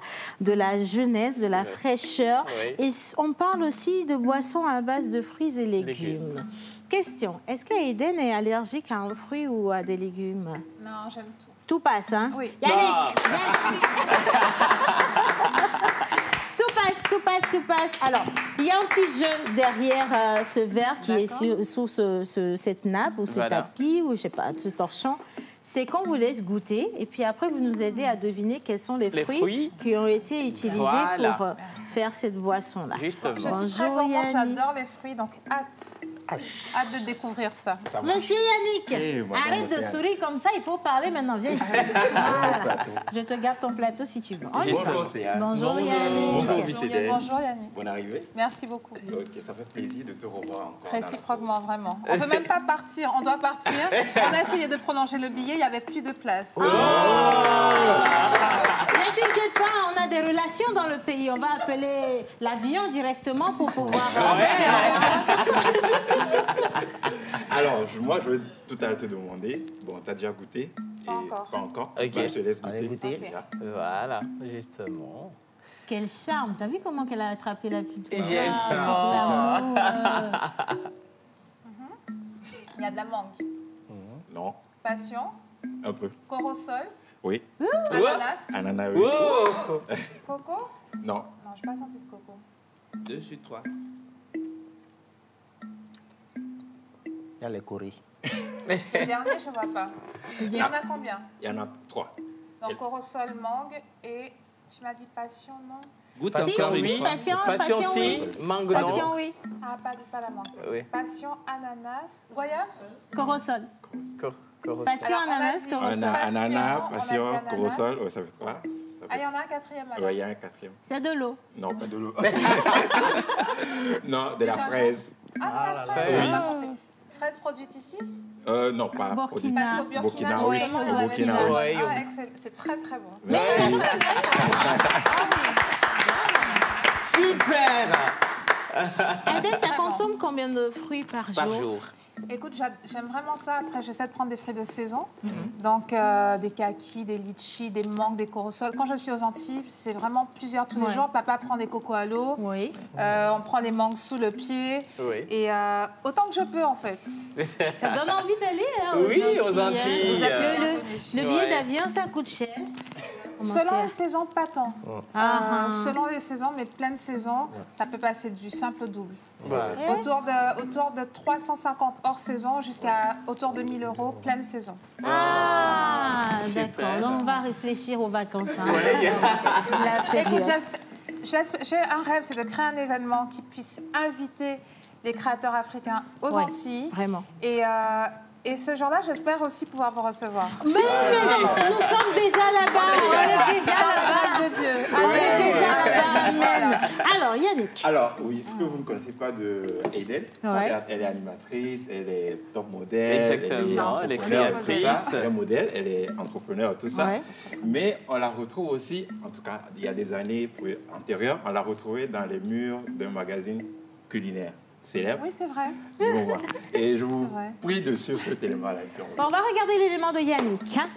jeunesse, de la fraîcheur. Et on parle aussi de boissons à base de fruits et légumes. Question, est-ce qu'Aïden est allergique à un fruit ou à des légumes? Non, j'aime tout. Tout passe, hein? Oui. Yannick, tout passe. Alors, il y a un petit jeu derrière ce verre qui est sous cette nappe ou ce tapis ou je sais pas, ce torchon. C'est qu'on vous laisse goûter et puis après, vous nous aidez à deviner quels sont les fruits qui ont été utilisés pour faire cette boisson-là. Justement. Je suis très gourmand, j'adore les fruits, donc hâte de découvrir ça. Monsieur Yannick, arrête de sourire comme ça, il faut parler maintenant. Viens ici. Je te garde ton plateau si tu veux. Bonjour Yannick. Bonjour Yannick. Bonne arrivée. Merci beaucoup. Ok, ça fait plaisir de te revoir encore. Réciproquement, vraiment. On ne peut même pas partir, on doit partir. On a essayé de prolonger le billet, il n'y avait plus de place. Ne t'inquiète pas, on a des relations dans le pays. On va appeler l'avion directement pour pouvoir... Alors, moi, je veux tout à l'heure te demander, bon, t'as déjà goûté? Pas encore. Pas encore. Ok. Bah, je te laisse goûter. Allez, goûter. Okay. Voilà, justement. Quel charme. T'as vu comment qu'elle a attrapé la petite Yes. Il y a de la mangue. Non. Passion. Un peu. Corosol. Oui. Ananas. Ananas, oui. Coco. Non. Non, je n'ai pas senti de coco. 2 sur 3. Il y a les coris. Le dernier, je ne vois pas. Il y en a combien? Il y en a 3. Donc, corosol, mangue et tu m'as dit passion, non? Goûte encore une fois. Passion, si, mangue non. Passion, oui. Ah, pas la mangue. Oui. Passion, ananas, goyave. Corosol. Corosol. Passion, Alors, on a ananas, dit corosol. Ananas, on a dit passion, ananas. corosol. Oh, ça fait 3. Ah, il y en a un quatrième alors. Oui, il y a un quatrième. C'est de l'eau. Non, pas de l'eau. Non, de la fraise. Ah, de la fraise. Oui. On va penser. Fraise produite ici? Non, pas Burkina. produite. Parce qu'au Burkina, oui. justement, Au on avait Burkina, dit- oui. Ah, excellent. C'est très, très bon. Merci. Super. Aïden, ça consomme combien de fruits par jour? Écoute, j'aime vraiment ça. Après, j'essaie de prendre des fruits de saison. Donc, des kakis, des litchis, des mangues, des corosols. Quand je suis aux Antilles, c'est vraiment plusieurs tous les jours. Papa prend des cocos à l'eau. Oui. On prend les mangues sous le pied. Oui. Et autant que je peux, en fait. Ça donne envie d'aller hein, Oui, aux Antilles. Le billet d'avion, ça coûte cher. Selon les saisons, pas tant. Selon les saisons, mais pleine saison, ça peut passer du simple au double. Autour de 350 hors saison jusqu'à autour de 1000 € pleine saison. Ah, d'accord. Donc, on va réfléchir aux vacances. Écoute, j'ai un rêve, c'est de créer un événement qui puisse inviter les créateurs africains aux Antilles. Vraiment. Et ce jour-là, j'espère aussi pouvoir vous recevoir. Mais nous sommes déjà là-bas. On est déjà là-bas. Grâce de Dieu. On est déjà là-bas. Amen. Alors, Yannick. Alors, oui, ce que vous ne connaissez pas de Aiden, elle est animatrice, elle est top modèle. Exactement, elle est créatrice. Elle est modèle, elle est entrepreneur, tout ça. Mais on la retrouve aussi, en tout cas, il y a des années antérieures, on l'a retrouvée dans les murs d'un magazine culinaire célèbre. Oui, c'est vrai. Et je vous prie de suivre cet élément-là. Bon, on va regarder l'élément de Yannick. Hein?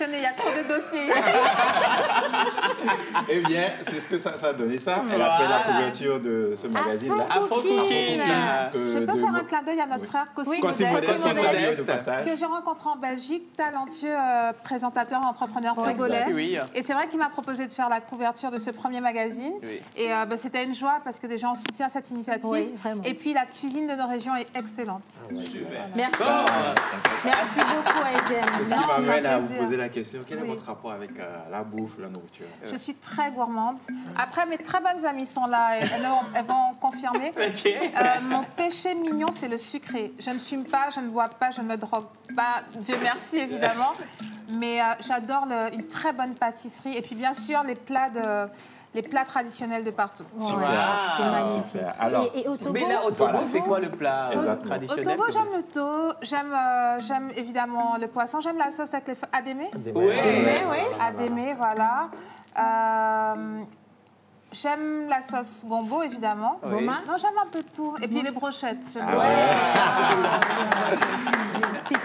Il y a trop de dossiers. Eh bien, c'est ce que ça a donné ça. Elle a fait la couverture de ce magazine-là. Afro-Cooking. Je peux faire un clin d'œil à notre frère Cossi Modeste, que j'ai rencontré en Belgique, talentueux présentateur et entrepreneur togolais. Et c'est vrai qu'il m'a proposé de faire la couverture de ce premier magazine. Et c'était une joie parce que déjà on soutient cette initiative. Et puis la cuisine de nos régions est excellente. Merci. Merci beaucoup, Aiden. Ce qui m'amène à vous poser la question, quel est votre rapport avec la bouffe, la nourriture? Je suis très gourmande. Après, mes très bonnes amies sont là, elles vont confirmer. Mon péché mignon, c'est le sucré. Je ne fume pas, je ne bois pas, je ne me drogue pas. Dieu merci, évidemment. Mais j'adore une très bonne pâtisserie. Et puis, bien sûr, les plats traditionnels de partout. C'est magnifique. Alors, et au Togo, mais là, au Togo, c'est quoi le plat traditionnel? Au Togo, j'aime le thon, j'aime évidemment le poisson, j'aime la sauce avec les adémé. Adémé, voilà. J'aime la sauce gombo, évidemment. Oui. Non, j'aime un peu tout. Et puis les brochettes. Qui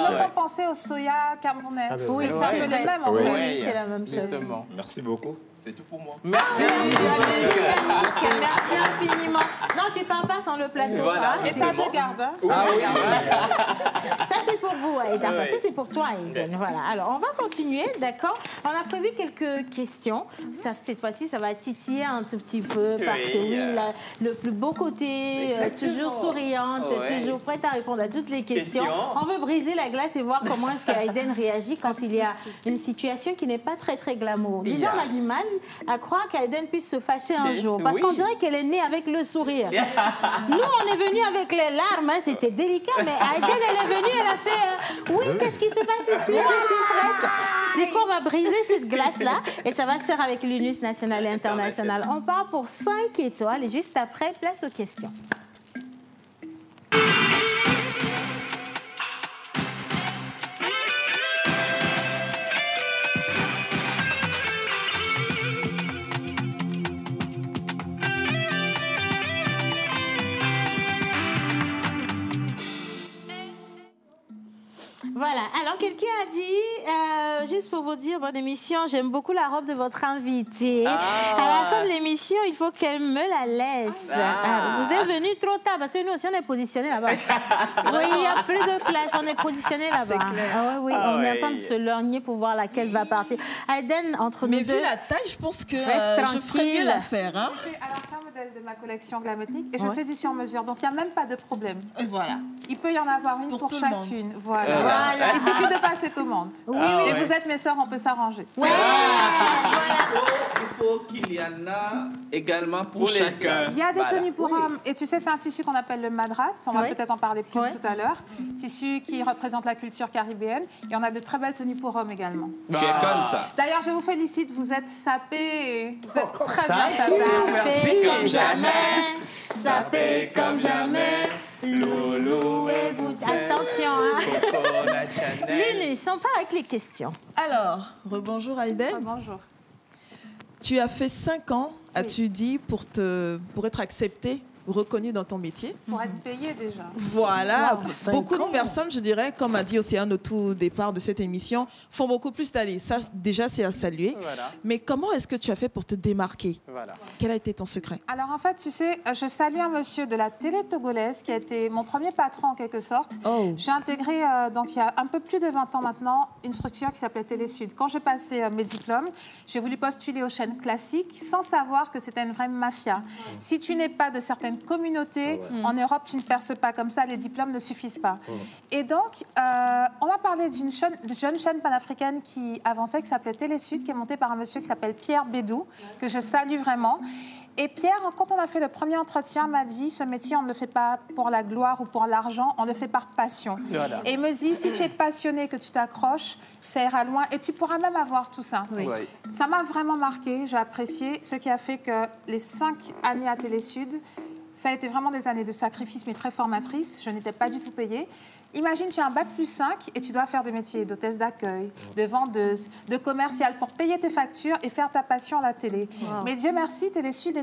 me font penser au soya camerounais. Oui, c'est un peu les mêmes, en fait. C'est la même chose. Merci beaucoup. C'est tout pour moi. Merci. Merci infiniment. Non, tu pars pas sans le plateau. Voilà, et ça, je garde. Hein. Ah oui. Ça, c'est pour vous, Aïda. Enfin, ça, c'est pour toi, Aïden. Voilà. Alors, on va continuer, d'accord? On a prévu quelques questions. Ça, cette fois-ci, ça va titiller un tout petit peu parce que oui, le plus beau côté, toujours souriante, toujours prête à répondre à toutes les questions. On veut briser la glace et voir comment est-ce qu'Aïden réagit quand il y a une situation qui n'est pas très, très glamour. Déjà, on a du mal à croire qu'Aïden puisse se fâcher un jour. Parce qu'on dirait qu'elle est née avec le sourire. Nous, on est venus avec les larmes. Hein, c'était délicat. Mais Aïden, elle est venue, elle a fait... oui, qu'est-ce qui se passe ici? Je suis prête. Du coup, on va briser cette glace-là. Et ça va se faire avec l'UNUS national et international. On part pour 5 étoiles. Et juste après, place aux questions. Voilà, alors quelqu'un a dit, juste pour vous dire, bonne émission, j'aime beaucoup la robe de votre invitée. À la fin de l'émission, il faut qu'elle me la laisse. Vous êtes venu trop tard, parce que nous aussi, on est positionné là-bas. Oui, il n'y a plus de place, on est positionné là-bas. C'est clair. On est en train de se lorgner pour voir laquelle va partir. Aïden, entre nous deux... Mais vu la taille, je pense que je ferais mieux l'affaire. Hein? Alors, c'est un modèle de ma collection Glamotique et je fais du sur-mesure, donc il n'y a même pas de problème. Et voilà. Il peut y en avoir une pour chacune. Voilà. Il suffit de passer commande. Et vous êtes mes sœurs, on peut s'arranger. Il faut qu'il y en a également pour chacun. Il y a des tenues pour hommes. Et tu sais, c'est un tissu qu'on appelle le madras. On va peut-être en parler plus tout à l'heure. Tissu qui représente la culture caribéenne. Et on a de très belles tenues pour hommes également. Tu es comme ça. D'ailleurs, je vous félicite. Vous êtes sapés. Vous êtes très bien sapés. Merci comme jamais. Sapés comme jamais. Loulou et bouteille. Attention, hein. Linus, on part avec les questions. Alors, rebonjour Aïden. Bonjour. Tu as fait 5 ans, as-tu dit, pour être acceptée, reconnue dans ton métier. Pour être payée déjà. Voilà. Wow. Beaucoup de personnes, je dirais, comme a dit Océane au tout départ de cette émission, font beaucoup plus d'aller. Ça, déjà, c'est à saluer. Voilà. Mais comment est-ce que tu as fait pour te démarquer? Voilà. Quel a été ton secret? Alors, en fait, tu sais, je salue un monsieur de la télé togolaise qui a été mon premier patron, en quelque sorte. Oh. J'ai intégré, donc, il y a un peu plus de 20 ans maintenant, une structure qui s'appelait Télé-Sud. Quand j'ai passé mes diplômes, j'ai voulu postuler aux chaînes classiques sans savoir que c'était une vraie mafia. Si tu n'es pas de certaines communautés, en Europe, tu ne perces pas comme ça, les diplômes ne suffisent pas. Et donc, on m'a parlé d'une jeune chaîne panafricaine qui avançait, qui s'appelait Télé-Sud, qui est montée par un monsieur qui s'appelle Pierre Bédou, que je salue vraiment. Et Pierre, quand on a fait le premier entretien, m'a dit, ce métier, on ne le fait pas pour la gloire ou pour l'argent, on le fait par passion. Voilà. Et il me dit, si tu es passionné, que tu t'accroches, ça ira loin et tu pourras même avoir tout ça. Oui. Ça m'a vraiment marqué, j'ai apprécié, ce qui a fait que les 5 années à Télé-Sud, ça a été vraiment des années de sacrifice, mais très formatrices. Je n'étais pas du tout payée. Imagine, tu as un bac plus 5 et tu dois faire des métiers d'hôtesse d'accueil, de vendeuse, de commerciale pour payer tes factures et faire ta passion à la télé. Wow. Mais Dieu merci, Télé-Sud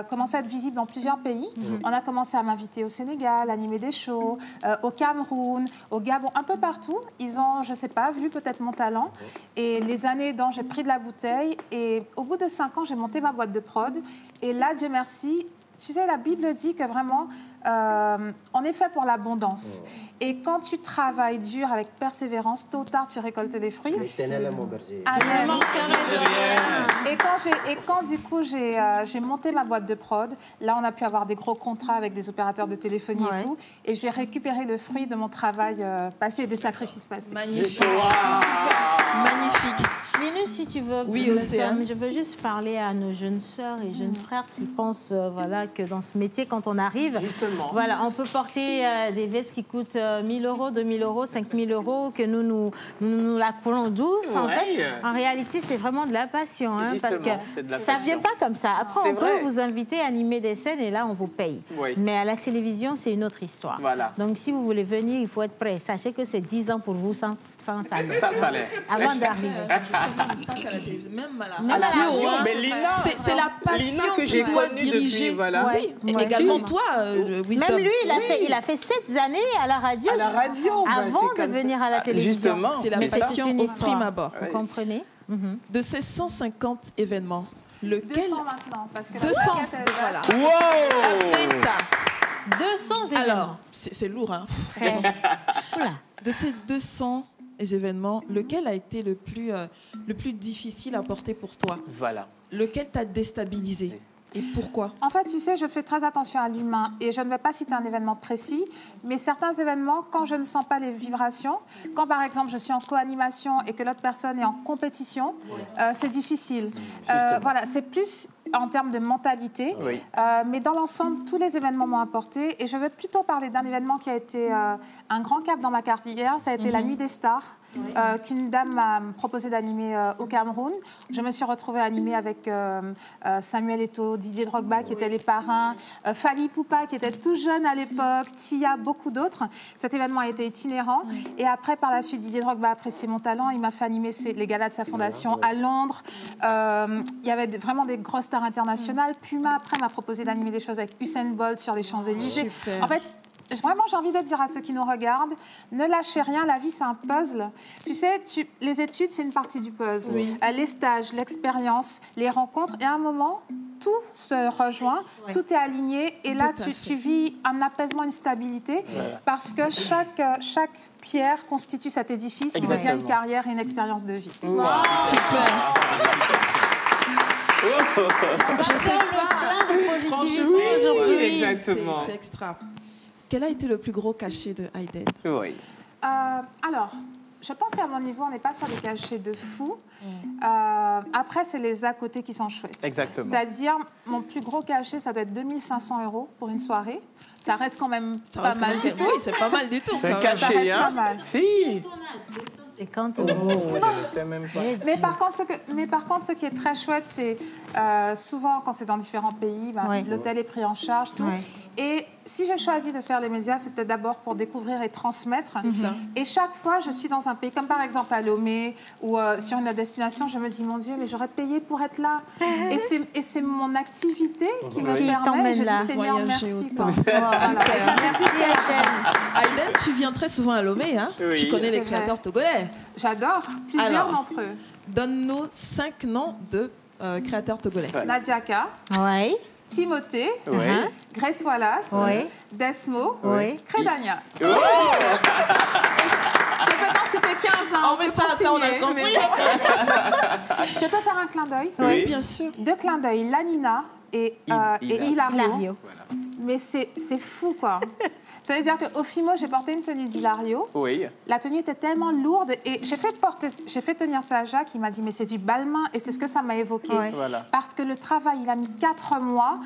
commençait à être visible dans plusieurs pays. On a commencé à m'inviter au Sénégal, animer des shows, au Cameroun, au Gabon, un peu partout. Ils ont, je ne sais pas, vu peut-être mon talent. Et les années dont j'ai pris de la bouteille. Et au bout de 5 ans, j'ai monté ma boîte de prod. Et là, Dieu merci, tu sais, la Bible dit que vraiment, on est fait pour l'abondance. Et quand tu travailles dur avec persévérance, tôt ou tard, tu récoltes des fruits. L'Éternel est mon berger. Amen. Et quand du coup, j'ai monté ma boîte de prod, là, on a pu avoir des gros contrats avec des opérateurs de téléphonie et tout. Et j'ai récupéré le fruit de mon travail passé et des sacrifices passés. Magnifique. Magnifique. Linus, si tu veux, oui, Océane. Je veux juste parler à nos jeunes sœurs et jeunes frères qui pensent voilà, que dans ce métier, quand on arrive, voilà, on peut porter des vestes qui coûtent 1 000 €, 2 000 €, 5 000 €, que nous la coulons douce. En fait, en réalité, c'est vraiment de la passion, hein, parce que ça ne vient pas comme ça. Après, on peut vous inviter à animer des scènes et là, on vous paye. Oui. Mais à la télévision, c'est une autre histoire. Voilà. Donc, si vous voulez venir, il faut être prêt. Sachez que c'est 10 ans pour vous sans salaire. Sans salaire. Avant d'arriver. Même à la radio, c'est la passion que tu dois diriger. Depuis, voilà. Oui. Et également toi, Wisdom. Même lui, il a fait 7 années à la radio. Avant de venir à la télévision. Justement, c'est la passion au prime abord. Vous comprenez? De ces 150 événements, lequel 200 maintenant, parce que 200. Voilà. Wow. 200 événements. Alors, c'est lourd, hein. De ces 200 événements, lequel a été le plus difficile à porter pour toi? Voilà. Lequel t'a déstabilisé? Et pourquoi? En fait, tu sais, je fais très attention à l'humain et je ne vais pas citer un événement précis, mais certains événements, quand je ne sens pas les vibrations, quand par exemple je suis en co-animation et que l'autre personne est en compétition, c'est difficile. Voilà, c'est plus en termes de mentalité, mais dans l'ensemble, tous les événements m'ont apporté et je vais plutôt parler d'un événement qui a été un grand cap dans ma carrière, ça a été la Nuit des Stars, qu'une dame m'a proposé d'animer au Cameroun. Je me suis retrouvée à animer avec Samuel Eto'o, Didier Drogba qui étaient les parrains, Fally Ipupa qui était tout jeune à l'époque, Tia, beaucoup d'autres. Cet événement a été itinérant et après, par la suite, Didier Drogba a apprécié mon talent, il m'a fait animer les galas de sa fondation à Londres. Il y avait vraiment des grosses stars internationales. Puma, après, m'a proposé d'animer des choses avec Usain Bolt sur les Champs-Élysées. En fait, vraiment, j'ai envie de dire à ceux qui nous regardent, ne lâchez rien, la vie, c'est un puzzle. Tu sais, les études, c'est une partie du puzzle. Les stages, l'expérience, les rencontres, et à un moment, tout se rejoint, tout est aligné, et là, tu vis un apaisement, une stabilité, parce que chaque pierre constitue cet édifice qui devient une carrière et une expérience de vie. Wow. Super. Je sais pas, franchement, exactement. C'est extra. Quel a été le plus gros cachet de Aïden? Oui. Alors, je pense qu'à mon niveau, on n'est pas sur des cachets de fou. Après, c'est les à côté qui sont chouettes. Exactement. C'est-à-dire, mon plus gros cachet, ça doit être 2 500 € pour une soirée. Ça reste quand même pas mal du tout. Oui, c'est pas mal du tout. C'est un cachet, hein? Si. 250 €. Je ne sais même pas. Mais par contre, ce qui est très chouette, c'est souvent quand c'est dans différents pays, l'hôtel est pris en charge, tout. Et si j'ai choisi de faire les médias, c'était d'abord pour découvrir et transmettre. Et chaque fois, je suis dans un pays, comme par exemple à Lomé ou sur une destination, je me dis, mon Dieu, mais j'aurais payé pour être là. Et c'est mon activité qui me permet. Je dis, Seigneur, merci. Merci, Aïden, tu viens très souvent à Lomé, hein? Tu connais les créateurs togolais. J'adore, plusieurs d'entre eux. Donne-nous 5 noms de créateurs togolais. Nadiaka. Oui. Timothée, Grace Wallace, Desmo, Crédania. Je peux pas citer 15 ans. Oh, mais ça, on a compris. Je peux faire un clin d'œil? Oui, bien sûr. 2 clins d'œil, Lanina et Hilario. Mais c'est fou, quoi. Ça veut dire qu'au FIMO, j'ai porté une tenue d'Hilario. Oui. La tenue était tellement lourde et j'ai fait tenir ça à Jacques. Il m'a dit, mais c'est du balmain et c'est ce que ça m'a évoqué. Voilà. Parce que le travail, il a mis 4 mois.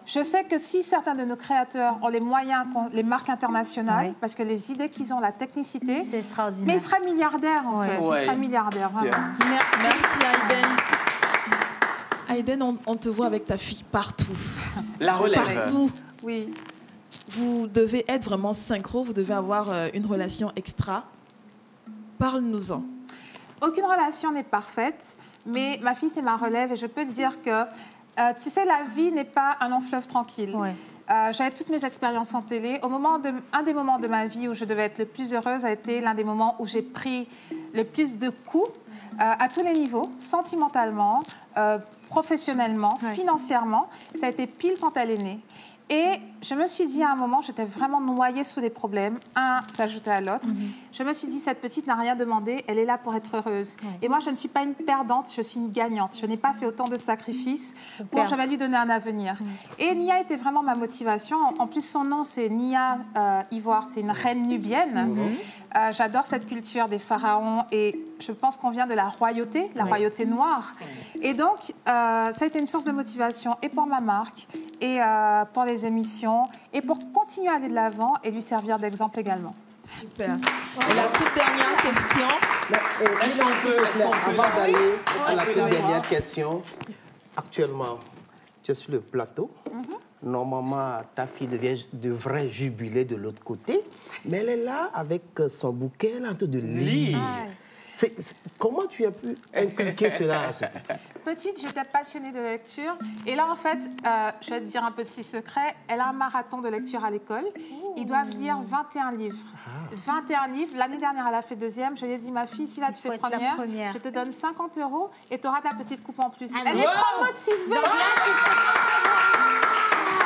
Je sais que si certains de nos créateurs ont les moyens, les marques internationales, parce que les idées qu'ils ont, la technicité... C'est extraordinaire. Mais ils seraient milliardaires, en fait. Ils seraient milliardaires, vraiment. Merci, Aïden. Aïden, on te voit avec ta fille partout. La relève. Partout. Oui. Vous devez être vraiment synchro, vous devez avoir une relation extra. Parle-nous-en. Aucune relation n'est parfaite, mais ma fille, c'est ma relève et je peux te dire que, tu sais, la vie n'est pas un long fleuve tranquille. J'avais toutes mes expériences en télé. Un des moments de ma vie où je devais être le plus heureuse a été l'un des moments où j'ai pris le plus de coups à tous les niveaux, sentimentalement, professionnellement, financièrement. Ça a été pile quand elle est née. Et je me suis dit à un moment, j'étais vraiment noyée sous les problèmes. Un s'ajoutait à l'autre. Je me suis dit, cette petite n'a rien demandé, elle est là pour être heureuse. Et moi, je ne suis pas une perdante, je suis une gagnante. Je n'ai pas fait autant de sacrifices pour je vais lui donner un avenir. Et Nia était vraiment ma motivation. En plus, son nom, c'est Nia Ivoire, c'est une reine nubienne. J'adore cette culture des pharaons et je pense qu'on vient de la royauté noire. Et donc, ça a été une source de motivation et pour ma marque et pour les émissions et pour continuer à aller de l'avant et lui servir d'exemple également. Super. Et la toute dernière question. Avant d'aller à la toute dernière question, actuellement, tu es sur le plateau. Normalement, ta fille devrait jubiler de l'autre côté, mais elle est là avec son bouquet, elle est en train de lire. Comment tu as pu inculquer cela à ce petit? Petite, j'étais passionnée de lecture. Et là, en fait, je vais te dire un petit secret. Elle a un marathon de lecture à l'école. Ils doivent lire 21 livres. 21 livres. L'année dernière, elle a fait deuxième. Je lui ai dit, ma fille, si là, tu fais première, je te donne 50 € et tu auras ta petite coupe en plus. Elle est trop motivée.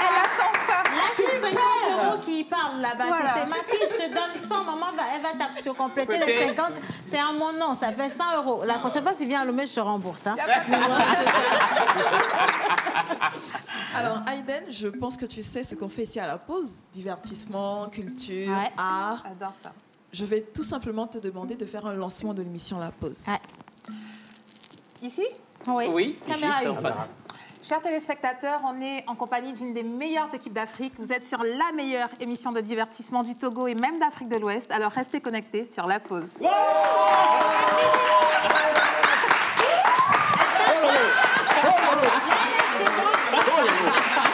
Elle attend ça. Là, c'est 50 € qui parle là-bas. Voilà. C'est ma fille, je te donne 100, maman, elle va te compléter les 50. C'est à mon nom, ça fait 100 €. La prochaine fois que tu viens à Lomé, je te rembourse. Hein. Alors, Aïden, je pense que tu sais ce qu'on fait ici à la pause. Divertissement, culture, art. J'adore ça. Je vais tout simplement te demander de faire un lancement de l'émission La Pause. Ici? Oui, caméra juste en face. Chers téléspectateurs, on est en compagnie d'une des meilleures équipes d'Afrique. Vous êtes sur la meilleure émission de divertissement du Togo et même d'Afrique de l'Ouest. Alors restez connectés sur La Pause. Oh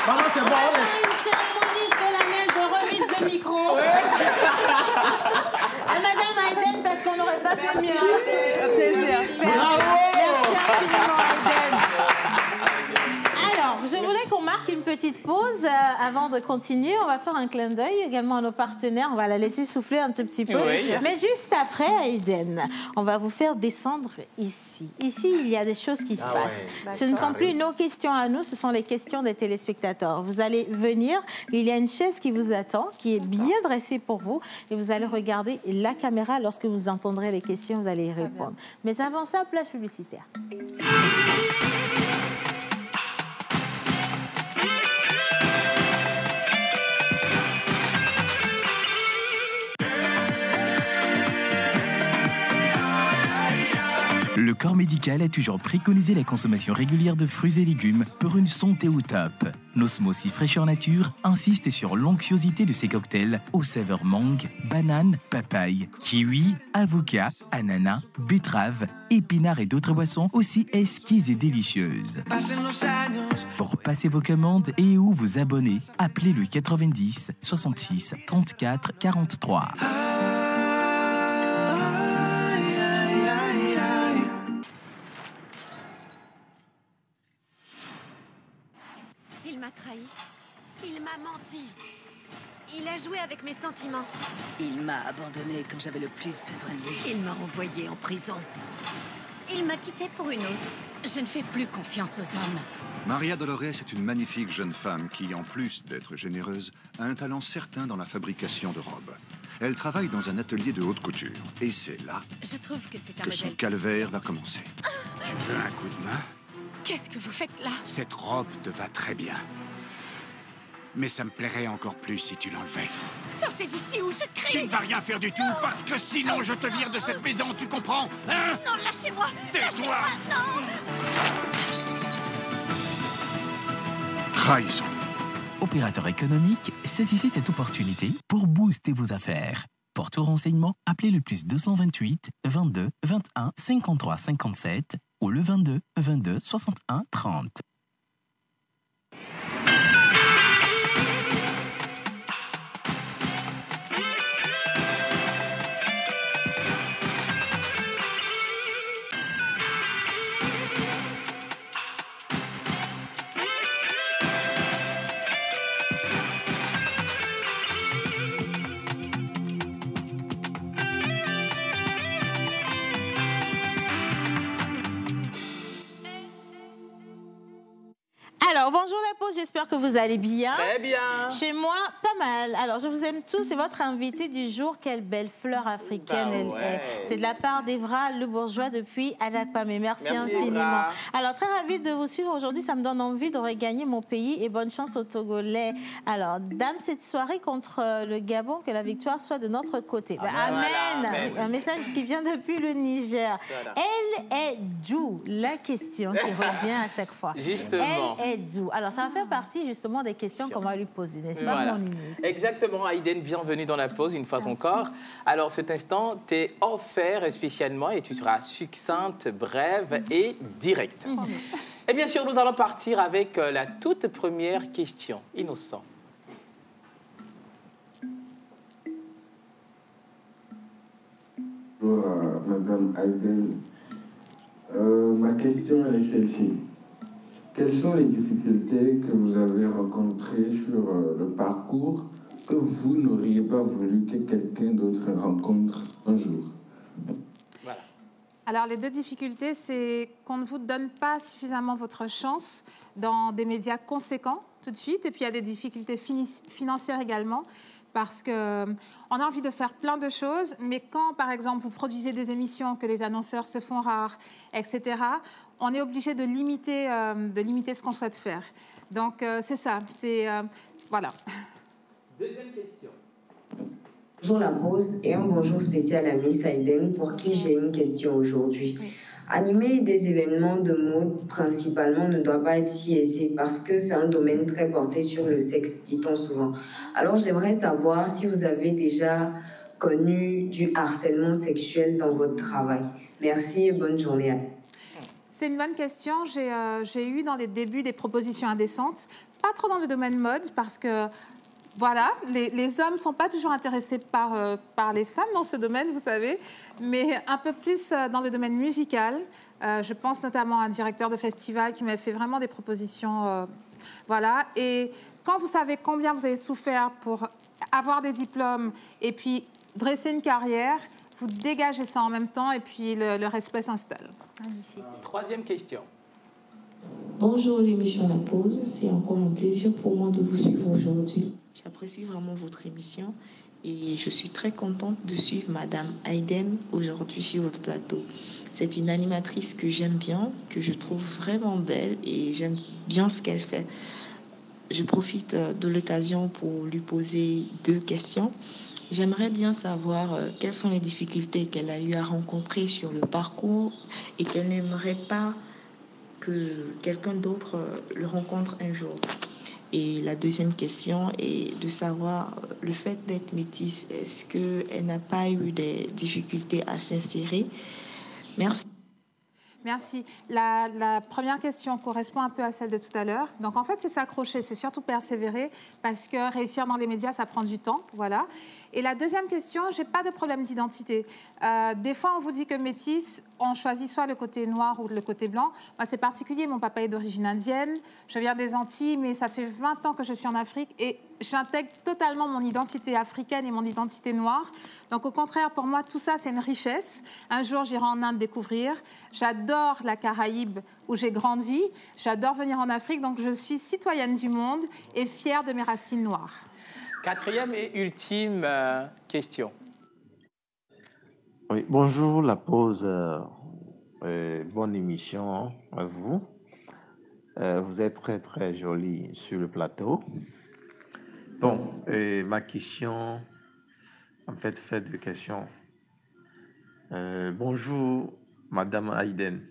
Maman, c'est bon, on laisse. Une cérémonie solennelle de remise de micro. À Madame Aïden, parce qu'on n'aurait pas fait mieux. Un plaisir. Bravo. Merci infiniment, Aïden. Alors, je voulais qu'on marque une petite pause avant de continuer. On va faire un clin d'œil également à nos partenaires. On va la laisser souffler un tout petit peu. Oui. Mais juste après, Aïden, on va vous faire descendre ici. Ici, il y a des choses qui se passent. Ouais. Ce ne sont plus nos questions à nous, ce sont les questions des téléspectateurs. Vous allez venir, il y a une chaise qui vous attend, qui est bien dressée pour vous, et vous allez regarder la caméra. Lorsque vous entendrez les questions, vous allez y répondre. Mais avant ça, plage publicitaire. Le corps médical a toujours préconisé la consommation régulière de fruits et légumes pour une santé au top. Nos smoothies fraîcheur nature insistent sur l'onctuosité de ces cocktails aux saveurs mangue, banane, papaye, kiwi, avocat, ananas, betterave, épinards et d'autres boissons aussi exquises et délicieuses. Pour passer vos commandes et ou vous abonner, appelez le 90 66 34 43. Il m'a trahi. Il m'a menti. Il a joué avec mes sentiments. Il m'a abandonné quand j'avais le plus besoin de lui. Il m'a envoyé en prison. Il m'a quitté pour une autre. Je ne fais plus confiance aux hommes. Maria Dolores est une magnifique jeune femme qui, en plus d'être généreuse, a un talent certain dans la fabrication de robes. Elle travaille dans un atelier de haute couture. Et c'est là Je trouve que c'est un que son modèle. calvaire va commencer. Tu veux un coup de main? Qu'est-ce que vous faites là? Cette robe te va très bien. Mais ça me plairait encore plus si tu l'enlevais. Sortez d'ici ou je crie! Tu ne vas rien faire du tout parce que sinon je te vire de cette maison, tu comprends? Hein? Non, lâchez-moi! Tais-toi! Non! Trahison. Opérateur économique, saisissez cette opportunité pour booster vos affaires. Pour tout renseignement, appelez le plus 228 22 21 53 57 ou le 22 22 61 30. Alors, bonjour la pause, j'espère que vous allez bien. Très bien. Chez moi, pas mal. Alors, je vous aime tous, c'est votre invité du jour. Quelle belle fleur africaine elle est. C'est de la part d'Evra Le Bourgeois depuis Alakpamé. Merci infiniment. Evra. Alors, très ravie de vous suivre aujourd'hui. Ça me donne envie de regagner mon pays et bonne chance aux Togolais. Alors, dame, cette soirée contre le Gabon, que la victoire soit de notre côté. Amen. Voilà, un message qui vient depuis le Niger. Voilà. Elle est d'où? La question qui revient à chaque fois. Justement. Elle est d'où? Alors, ça va faire partie justement des questions qu'on va lui poser, n'est-ce pas, voilà. mon Nini? Exactement, Aïden, bienvenue dans la pause une fois encore. Alors, cet instant t'est offert spécialement et tu seras succincte, brève et directe. Et bien sûr, nous allons partir avec la toute première question. Innocent. Bonjour, Madame Aïden. Ma question est celle-ci. Quelles sont les difficultés que vous avez rencontrées sur le parcours que vous n'auriez pas voulu que quelqu'un d'autre rencontre un jour? Voilà. Alors, les deux difficultés, c'est qu'on ne vous donne pas suffisamment votre chance dans des médias conséquents tout de suite. Et puis, il y a des difficultés financières également. Parce qu'on a envie de faire plein de choses, mais quand, par exemple, vous produisez des émissions, que les annonceurs se font rares, etc., on est obligé de limiter ce qu'on souhaite faire. Donc, c'est ça. Voilà. Deuxième question. Bonjour la pause et un bonjour spécial à Miss Aïden pour qui j'ai une question aujourd'hui. Oui. Animer des événements de mode principalement ne doit pas être si aisé parce que c'est un domaine très porté sur le sexe, dit-on souvent. Alors j'aimerais savoir si vous avez déjà connu du harcèlement sexuel dans votre travail. Merci et bonne journée. C'est une bonne question. J'ai eu dans les débuts des propositions indécentes, pas trop dans le domaine mode parce que voilà, les hommes ne sont pas toujours intéressés par les femmes dans ce domaine, vous savez, mais un peu plus dans le domaine musical. Je pense notamment à un directeur de festival qui m'a fait vraiment des propositions. Voilà. Et quand vous savez combien vous avez souffert pour avoir des diplômes et puis dresser une carrière, vous dégagez ça en même temps et puis le respect s'installe. Magnifique. Troisième question. Bonjour l'émission La Pause, c'est encore un plaisir pour moi de vous suivre aujourd'hui. J'apprécie vraiment votre émission et je suis très contente de suivre Madame Aïden aujourd'hui sur votre plateau. C'est une animatrice que j'aime bien, que je trouve vraiment belle et j'aime bien ce qu'elle fait. Je profite de l'occasion pour lui poser deux questions. J'aimerais bien savoir quelles sont les difficultés qu'elle a eu à rencontrer sur le parcours et qu'elle n'aimerait pas que quelqu'un d'autre le rencontre un jour. Et la deuxième question est de savoir le fait d'être métisse, est-ce qu'elle n'a pas eu des difficultés à s'insérer? Merci. Merci. La première question correspond un peu à celle de tout à l'heure. Donc, en fait, c'est s'accrocher, c'est surtout persévérer parce que réussir dans les médias, ça prend du temps. Voilà. Et la deuxième question, je n'ai pas de problème d'identité. Des fois, on vous dit que métisse, on choisit soit le côté noir ou le côté blanc. Moi, c'est particulier. Mon papa est d'origine indienne. Je viens des Antilles, mais ça fait 20 ans que je suis en Afrique et j'intègre totalement mon identité africaine et mon identité noire. Donc, au contraire, pour moi, tout ça, c'est une richesse. Un jour, j'irai en Inde découvrir. J'adore la Caraïbe où j'ai grandi. J'adore venir en Afrique. Donc, je suis citoyenne du monde et fière de mes racines noires. Quatrième et ultime question. Oui, bonjour, la pause. Bonne émission à vous. Vous êtes très, très jolie sur le plateau. Bon, ma question, en fait deux questions. Bonjour, Madame Aïden.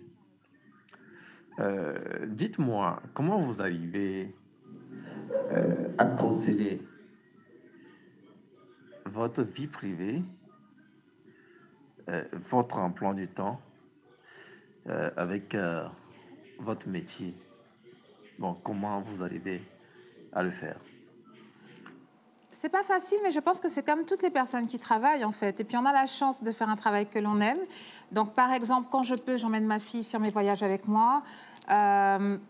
Dites-moi, comment vous arrivez à concilier votre vie privée, votre emploi du temps avec votre métier? Bon, comment vous arrivez à le faire? C'est pas facile, mais je pense que c'est comme toutes les personnes qui travaillent, en fait. Et puis, on a la chance de faire un travail que l'on aime. Donc, par exemple, quand je peux, j'emmène ma fille sur mes voyages avec moi.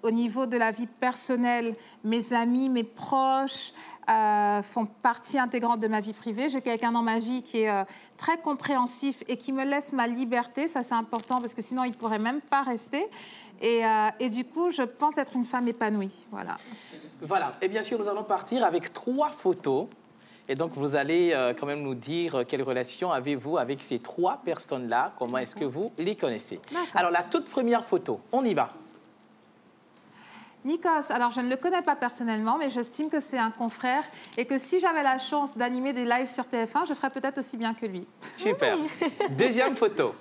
Au niveau de la vie personnelle, mes amis, mes proches font partie intégrante de ma vie privée. J'ai quelqu'un dans ma vie qui est très compréhensif et qui me laisse ma liberté. Ça, c'est important parce que sinon, il ne pourrait même pas rester. Et du coup, je pense être une femme épanouie. Voilà. Voilà. Et bien sûr, nous allons partir avec 3 photos. Et donc, vous allez quand même nous dire quelle relation avez-vous avec ces 3 personnes-là. Comment est-ce que vous les connaissez? Alors, la toute première photo, on y va. Nikos, alors je ne le connais pas personnellement, mais j'estime que c'est un confrère et que si j'avais la chance d'animer des lives sur TF1, je ferais peut-être aussi bien que lui. Super. Deuxième photo.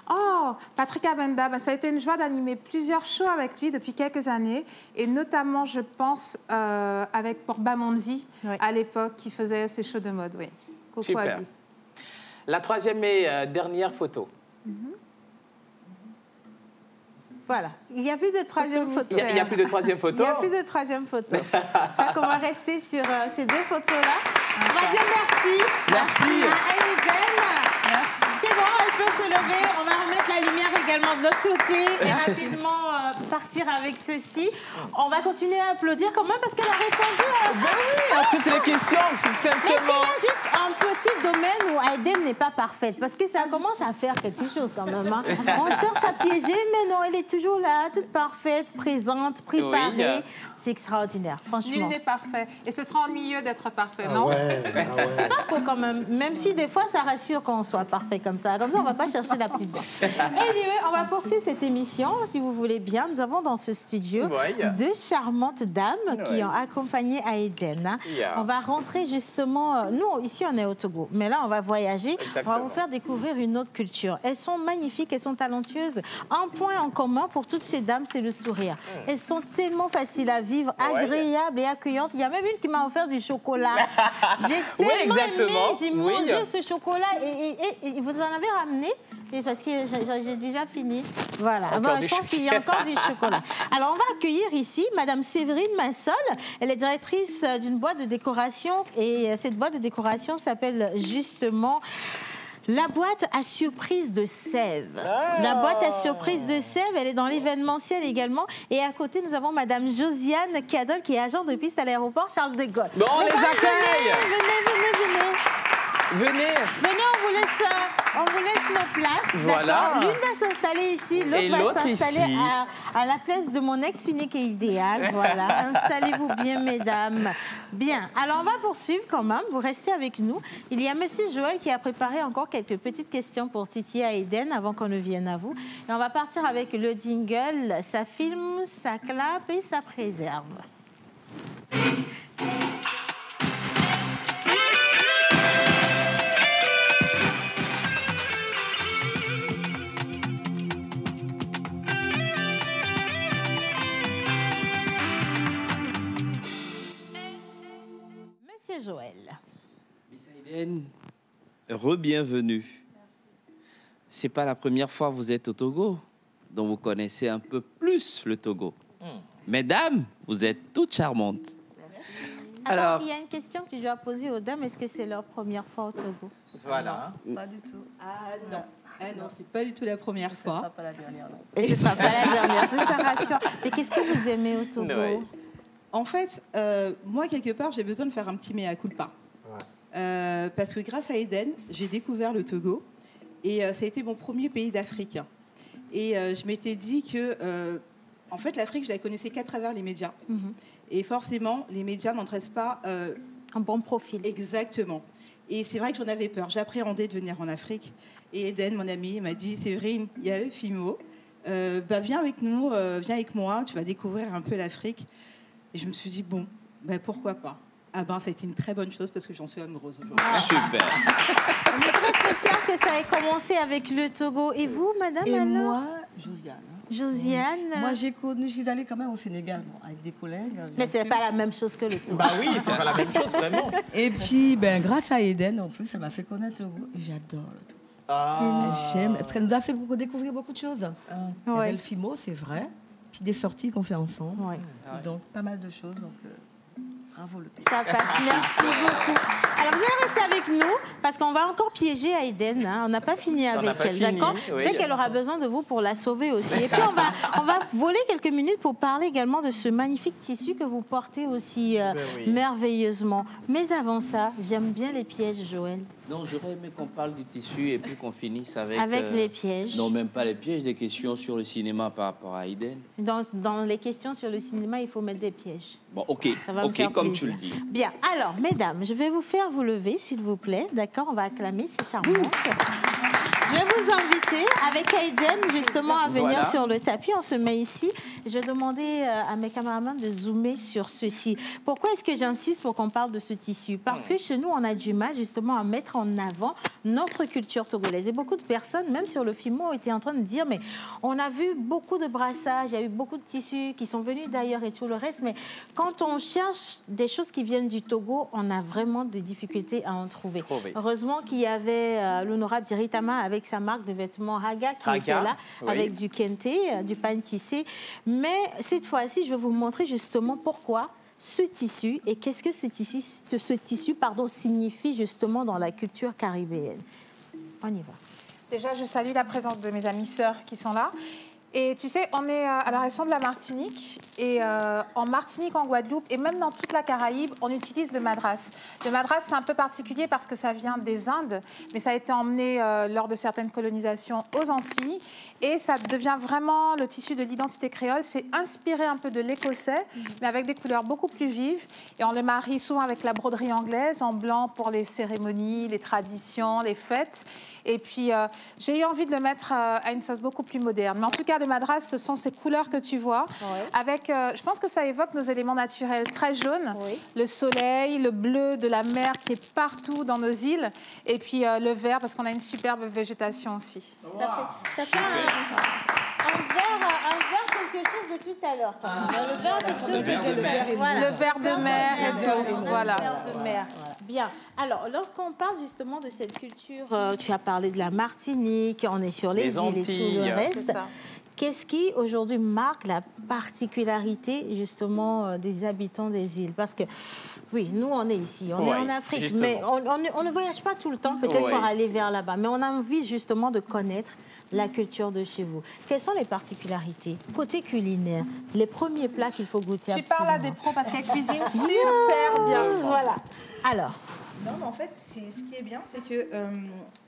Oh, Patrick Abenda, ça a été une joie d'animer plusieurs shows avec lui depuis quelques années, et notamment, je pense, avec pour Bamondi, à l'époque, qui faisait ses shows de mode. Oui. Coucou Super. À lui. La troisième et dernière photo. Voilà, il n'y a plus de troisième photo. Il n'y a plus de troisième photo. Il n'y a plus de troisième photo. Je crois qu'on va rester sur ces 2 photos-là. On va dire merci. Merci. À Aïden. C'est bon, elle peut se lever. On va remettre la lumière également de l'autre côté et rapidement partir avec ceci. On va continuer à applaudir quand même parce qu'elle a répondu à toutes les questions succinctement. Mais est-ce qu'il y a juste un petit domaine où Aïden n'est pas parfaite? Parce que ça commence à faire quelque chose quand même. Hein. On cherche à piéger, mais non, elle est toujours là, toute parfaite, présente, préparée. Oui. C'est extraordinaire, franchement. Nul n'est parfait. Et ce sera ennuyeux d'être parfait, non? C'est pas faux quand même. Même si des fois, ça rassure qu'on soit parfait comme ça. Comme ça, on ne va pas chercher la petite bête. Anyway, on va poursuivre cette émission, si vous voulez bien. Nous avons dans ce studio 2 charmantes dames qui ont accompagné Aïden. On va rentrer justement... Nous, ici, on est au Togo. Mais là, on va voyager. Exactement. On va vous faire découvrir une autre culture. Elles sont magnifiques, elles sont talentueuses. Un point en commun pour toutes ces dames, c'est le sourire. Elles sont tellement faciles à vivre, agréables et accueillantes. Il y a même une qui m'a offert du chocolat. J'ai tellement aimé. J'ai mangé ce chocolat et vous en avez ramené? Et parce que j'ai déjà fini. Voilà. Bon, je pense qu'il y a encore du chocolat. Alors, on va accueillir ici Madame Séverine Massol. Elle est directrice d'une boîte de décoration. Et cette boîte de décoration s'appelle justement... La boîte à surprise de Sèvres. La boîte à surprise de Sèvres, elle est dans l'événementiel également. Et à côté, nous avons Madame Josiane Cadol, qui est agent de piste à l'aéroport Charles de Gaulle. Bon, on les accueille. Venez, on vous laisse nos places. Voilà. L'une va s'installer ici, l'autre va s'installer à la place de mon ex unique et idéal. Voilà, installez-vous bien, mesdames. Bien, alors on va poursuivre quand même. Vous restez avec nous. Il y a Monsieur Joël qui a préparé encore quelques petites questions pour Titi et Aïden avant qu'on ne vienne à vous. Et on va partir avec le jingle. Ça filme, ça clappe et ça préserve. Joël. Miss Aïden, re-bienvenue. C'est pas la première fois que vous êtes au Togo, donc vous connaissez un peu plus le Togo. Mesdames, vous êtes toutes charmantes. Alors, il y a une question que tu dois poser aux dames. Est-ce que c'est leur première fois au Togo? Voilà. Non, pas du tout. Ah non. Non, c'est pas du tout la première fois. Ce sera pas la dernière. Non. Et ce sera pas la dernière, c'est ça, rassure. Mais qu'est-ce que vous aimez au Togo? En fait, moi, quelque part, j'ai besoin de faire un petit mea culpa. Parce que grâce à Aïden, j'ai découvert le Togo. Et ça a été mon premier pays d'Afrique. Et je m'étais dit que, en fait, l'Afrique, je la connaissais qu'à travers les médias. Et forcément, les médias n'en dressent pas un bon profil. Exactement. Et c'est vrai que j'en avais peur. J'appréhendais de venir en Afrique. Et Aïden, mon amie, m'a dit, Séverine, il y a le FIMO. Viens avec nous, viens avec moi, tu vas découvrir un peu l'Afrique. Et je me suis dit, bon, pourquoi pas? Ah ben, ça a été une très bonne chose parce que j'en suis amoureuse aujourd'hui. Super. On est très, très fiers que ça ait commencé avec le Togo. Et vous, madame? Et alors? moi, Josiane. Josiane. Moi, je suis allée quand même au Sénégal avec des collègues. Mais c'est pas la même chose que le Togo. Bah oui, c'est pas la même chose, vraiment. Et puis, grâce à Aïden, en plus, elle m'a fait connaître le Togo. Et j'adore le Togo. J'aime, parce qu'elle nous a fait découvrir beaucoup de choses. Il y avait le FIMO, c'est vrai. Puis des sorties qu'on fait ensemble. Donc, pas mal de choses. Donc, bravo. Ça passe. Merci beaucoup. Alors, vous allez rester avec nous parce qu'on va encore piéger Aïden. On n'a pas fini avec elle, d'accord? Peut-être qu'elle aura besoin de vous pour la sauver aussi. Et puis, on va voler quelques minutes pour parler également de ce magnifique tissu que vous portez aussi merveilleusement. Mais avant ça, j'aime bien les pièges, Joël. Non, j'aurais aimé qu'on parle du tissu et puis qu'on finisse avec... Avec les pièges. Non, même pas les pièges, des questions sur le cinéma par rapport à Aïden. Dans les questions sur le cinéma, il faut mettre des pièges. Bon, ok, comme tu le dis. Bien, alors, mesdames, je vais vous faire vous lever, s'il vous plaît. D'accord, on va acclamer, c'est charmant. Je vais vous inviter avec Aïden, justement, à venir sur le tapis. On se met ici. Je vais demander à mes caméramans de zoomer sur ceci. Pourquoi est-ce que j'insiste pour qu'on parle de ce tissu? Parce que chez nous, on a du mal, justement, à mettre en avant notre culture togolaise. Et beaucoup de personnes, même sur le FIMO, étaient en train de dire, mais on a vu beaucoup de brassages, il y a eu beaucoup de tissus qui sont venus d'ailleurs et tout le reste. Mais quand on cherche des choses qui viennent du Togo, on a vraiment des difficultés à en trouver. Heureusement qu'il y avait l'honorable Diritama avec sa marque de vêtements Haga qui était là, avec du kente, du pain tissé. Mais cette fois-ci, je vais vous montrer justement pourquoi ce tissu et qu'est-ce que ce tissu signifie justement dans la culture caribéenne. On y va. Déjà, je salue la présence de mes amies sœurs qui sont là. Et tu sais, on est à la région de la Martinique. Et en Martinique, en Guadeloupe, et même dans toute la Caraïbe, on utilise le madras. Le madras, c'est un peu particulier parce que ça vient des Indes, mais ça a été emmené lors de certaines colonisations aux Antilles. Et ça devient vraiment le tissu de l'identité créole. C'est inspiré un peu de l'écossais, mais avec des couleurs beaucoup plus vives. Et on le marie souvent avec la broderie anglaise, en blanc pour les cérémonies, les traditions, les fêtes. Et puis, j'ai eu envie de le mettre à une sauce beaucoup plus moderne. Mais en tout cas, le madras, ce sont ces couleurs que tu vois. Avec, je pense que ça évoque nos éléments naturels très jaunes. Le soleil, le bleu de la mer qui est partout dans nos îles. Et puis, le vert, parce qu'on a une superbe végétation aussi. Ça fait un vert quelque chose de tout à l'heure. Le vert quelque chose de mer. Le vert de mer et tout. Voilà. Le vert de mer. Bien. Alors, lorsqu'on parle justement de cette culture, tu as parlé de la Martinique, on est sur les îles Antilles, et tout le reste. Qu'est-ce qui, aujourd'hui, marque la particularité, justement, des habitants des îles? Parce que, oui, nous, on est ici, on est en Afrique, justement. Mais on ne voyage pas tout le temps, peut-être pour aller vers là-bas. Mais on a envie, justement, de connaître la culture de chez vous. Quelles sont les particularités? Côté culinaire, les premiers plats qu'il faut goûter absolument. Tu parles à des pros parce qu'elle cuisine super bien. Voilà. Alors... Non, mais en fait, ce qui est bien, c'est que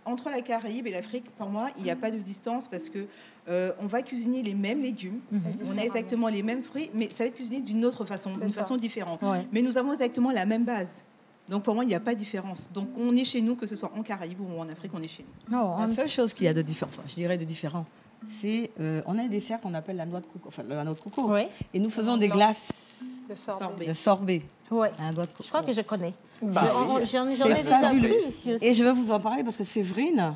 entre la Caraïbe et l'Afrique, pour moi, il n'y a pas de distance parce que on va cuisiner les mêmes légumes, on a exactement les mêmes fruits, mais ça va être cuisiné d'une autre façon, d'une façon différente. Mais nous avons exactement la même base. Donc pour moi, il n'y a pas de différence. Donc on est chez nous, que ce soit en Caraïbe ou en Afrique, on est chez nous. Non, la seule chose qu'il y a de différent, enfin, je dirais de différent, c'est on a un dessert qu'on appelle la noix de coco, enfin la noix de coco. Et nous faisons des glaces de sorbet. Je crois que je connais. J'en ai déjà pris ici aussi. Et je vais vous en parler parce que Séverine,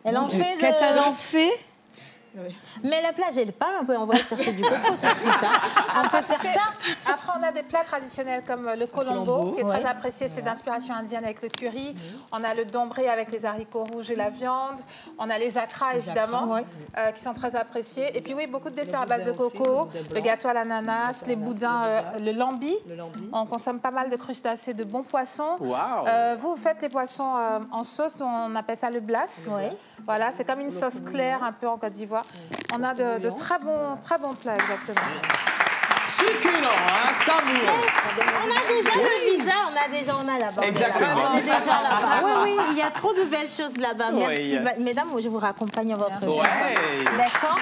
elle en fait. Qu'elle en fait. Mais la plage, elle parle, on peut envoyer chercher du coco tout de suite. On peut faire ça. Après, on a des plats traditionnels comme le colombo, qui est très apprécié, c'est d'inspiration indienne avec le curry. On a le dombré avec les haricots rouges et la viande. On a les akras, évidemment, qui sont très appréciés. Et puis oui, beaucoup de desserts à base de coco, le gâteau à l'ananas, les boudins, le lambi. On consomme pas mal de crustacés, de bons poissons. Vous faites les poissons en sauce, dont on appelle ça le blaf. Voilà, c'est comme une sauce claire un peu en Côte d'Ivoire. On a de très bons plats, exactement. Succulent, hein, savoureux. On a déjà le visa, on a là-bas. Exactement. On est déjà là-bas. Oui, il y a trop de belles choses là-bas. Merci. Mesdames, je vous raccompagne à votre vie. D'accord.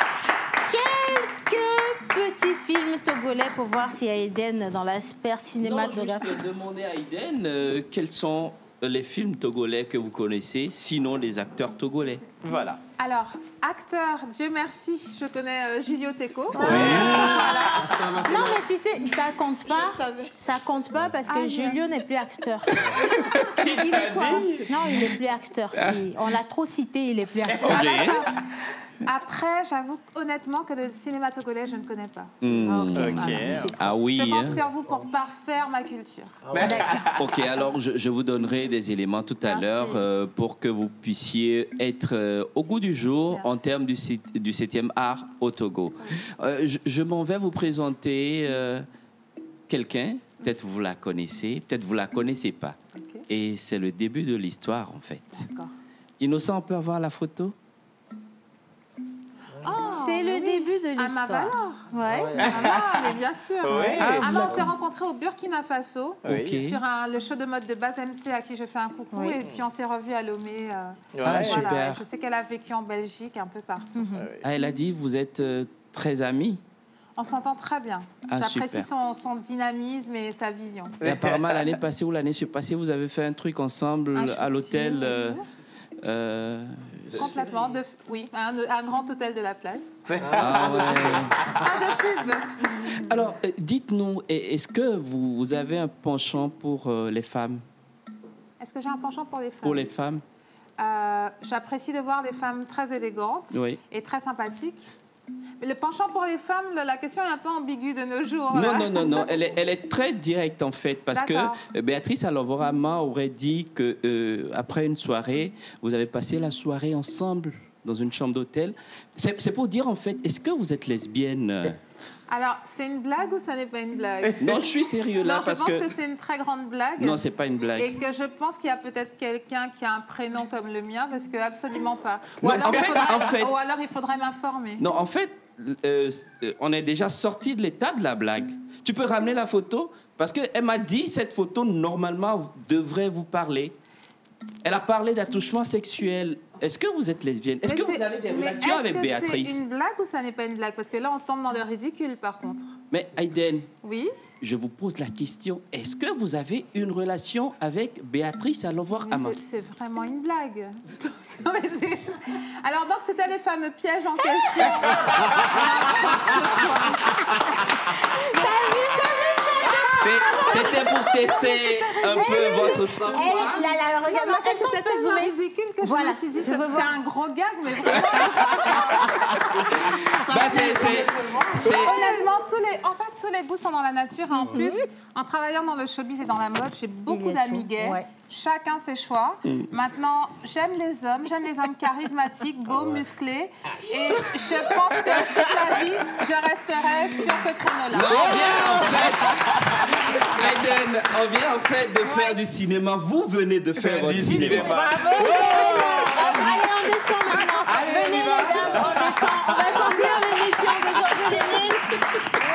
Quelques petits films togolais pour voir s'il y a Eden dans l'aspect cinématographique. Je vais demander à Eden quels sont les films togolais que vous connaissez, sinon les acteurs togolais. Voilà. Alors, acteur, Dieu merci, je connais Julio Teco. Non, mais tu sais, ça compte pas. Ça compte pas parce que Julio n'est plus acteur. Il dit quoi? Non, il n'est plus acteur. Si on l'a trop cité, il n'est plus acteur. Après, j'avoue honnêtement que le cinéma togolais, je ne connais pas. Ah oui. Je compte sur vous pour parfaire ma culture. Ok, alors je vous donnerai des éléments tout à l'heure pour que vous puissiez être au goût du jour en termes du 7e art au Togo. Je m'en vais vous présenter quelqu'un, peut-être vous la connaissez, peut-être vous la connaissez pas. Et c'est le début de l'histoire en fait. Innocent, on peut avoir la photo? C'est le début de l'histoire. Mais bien sûr. On s'est rencontrés au Burkina Faso sur le show de mode de Baz MC à qui je fais un coucou et puis on s'est revus à Lomé. Super. Je sais qu'elle a vécu en Belgique, un peu partout. Elle a dit vous êtes très amis. On s'entend très bien. J'apprécie son dynamisme et sa vision. Et apparemment l'année passée ou l'année surpassée vous avez fait un truc ensemble à l'hôtel. Complètement, oui, un grand hôtel de la place. Ah ouais. Pas de pub. Alors, dites-nous, est-ce que vous avez un penchant pour les femmes? Est-ce que j'ai un penchant pour les femmes? Pour les femmes. J'apprécie de voir des femmes très élégantes et très sympathiques. Mais le penchant pour les femmes, la question est un peu ambiguë de nos jours. Non. Elle est très directe, en fait, parce que Béatrice Alovorama aurait dit qu'après une soirée, vous avez passé la soirée ensemble dans une chambre d'hôtel. C'est pour dire, en fait, est-ce que vous êtes lesbienne? Alors, c'est une blague ou ça n'est pas une blague? Non, je suis sérieux là. Je pense que c'est une très grande blague. Non, c'est pas une blague. Et que je pense qu'il y a peut-être quelqu'un qui a un prénom comme le mien, parce que absolument pas. Ou Non, alors, ou alors il faudrait m'informer. Non, en fait, on est déjà sorti de l'état de la blague. Tu peux ramener la photo? Parce qu'elle m'a dit, cette photo, normalement, devrait vous parler. Elle a parlé d'attouchement sexuel. Est-ce que vous êtes lesbienne? Est-ce que vous avez des relations avec Béatrice? C'est une blague ou ça n'est pas une blague? Parce que là, on tombe dans le ridicule, par contre. Mais Aïden, oui? Je vous pose la question. Est-ce que vous avez une relation avec Béatrice Alovorama? C'est vraiment une blague. Alors, donc, c'était les fameux pièges en question. C'était pour tester un peu votre sang-froid. Regarde-moi, c'était tellement ridicule que je me suis dit, c'est un gros gag, mais vraiment... Honnêtement, tous les goûts sont dans la nature. En plus, en travaillant dans le showbiz et dans la mode, j'ai beaucoup d'amis gays. Chacun ses choix. Maintenant, j'aime les hommes charismatiques, beaux, musclés. Et je pense que toute la vie, je resterai sur ce créneau-là. Aïden, on vient en fait de faire du cinéma. Vous venez de faire votre cinéma. Bravo! Allez, on descend maintenant. Venez, mesdames, on descend. On va continuer l'émission d'aujourd'hui, Denise.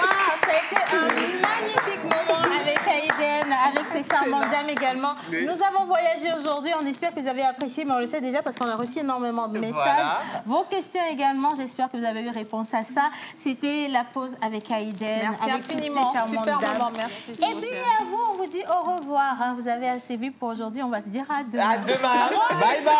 Waouh, ça a été un magnifique moment avec Aïden, avec ces charmantes dames également. Nous avons voyagé aujourd'hui. On espère que vous avez apprécié, mais on le sait déjà parce qu'on a reçu énormément de messages. Vos questions également, j'espère que vous avez eu réponse à ça. C'était la pause avec Aïden. Merci avec infiniment. Toutes ces Super dames. moment, merci. Et puis à vous, on vous dit au revoir. Hein. Vous avez assez vu pour aujourd'hui. On va se dire à demain. À demain. Bye bye.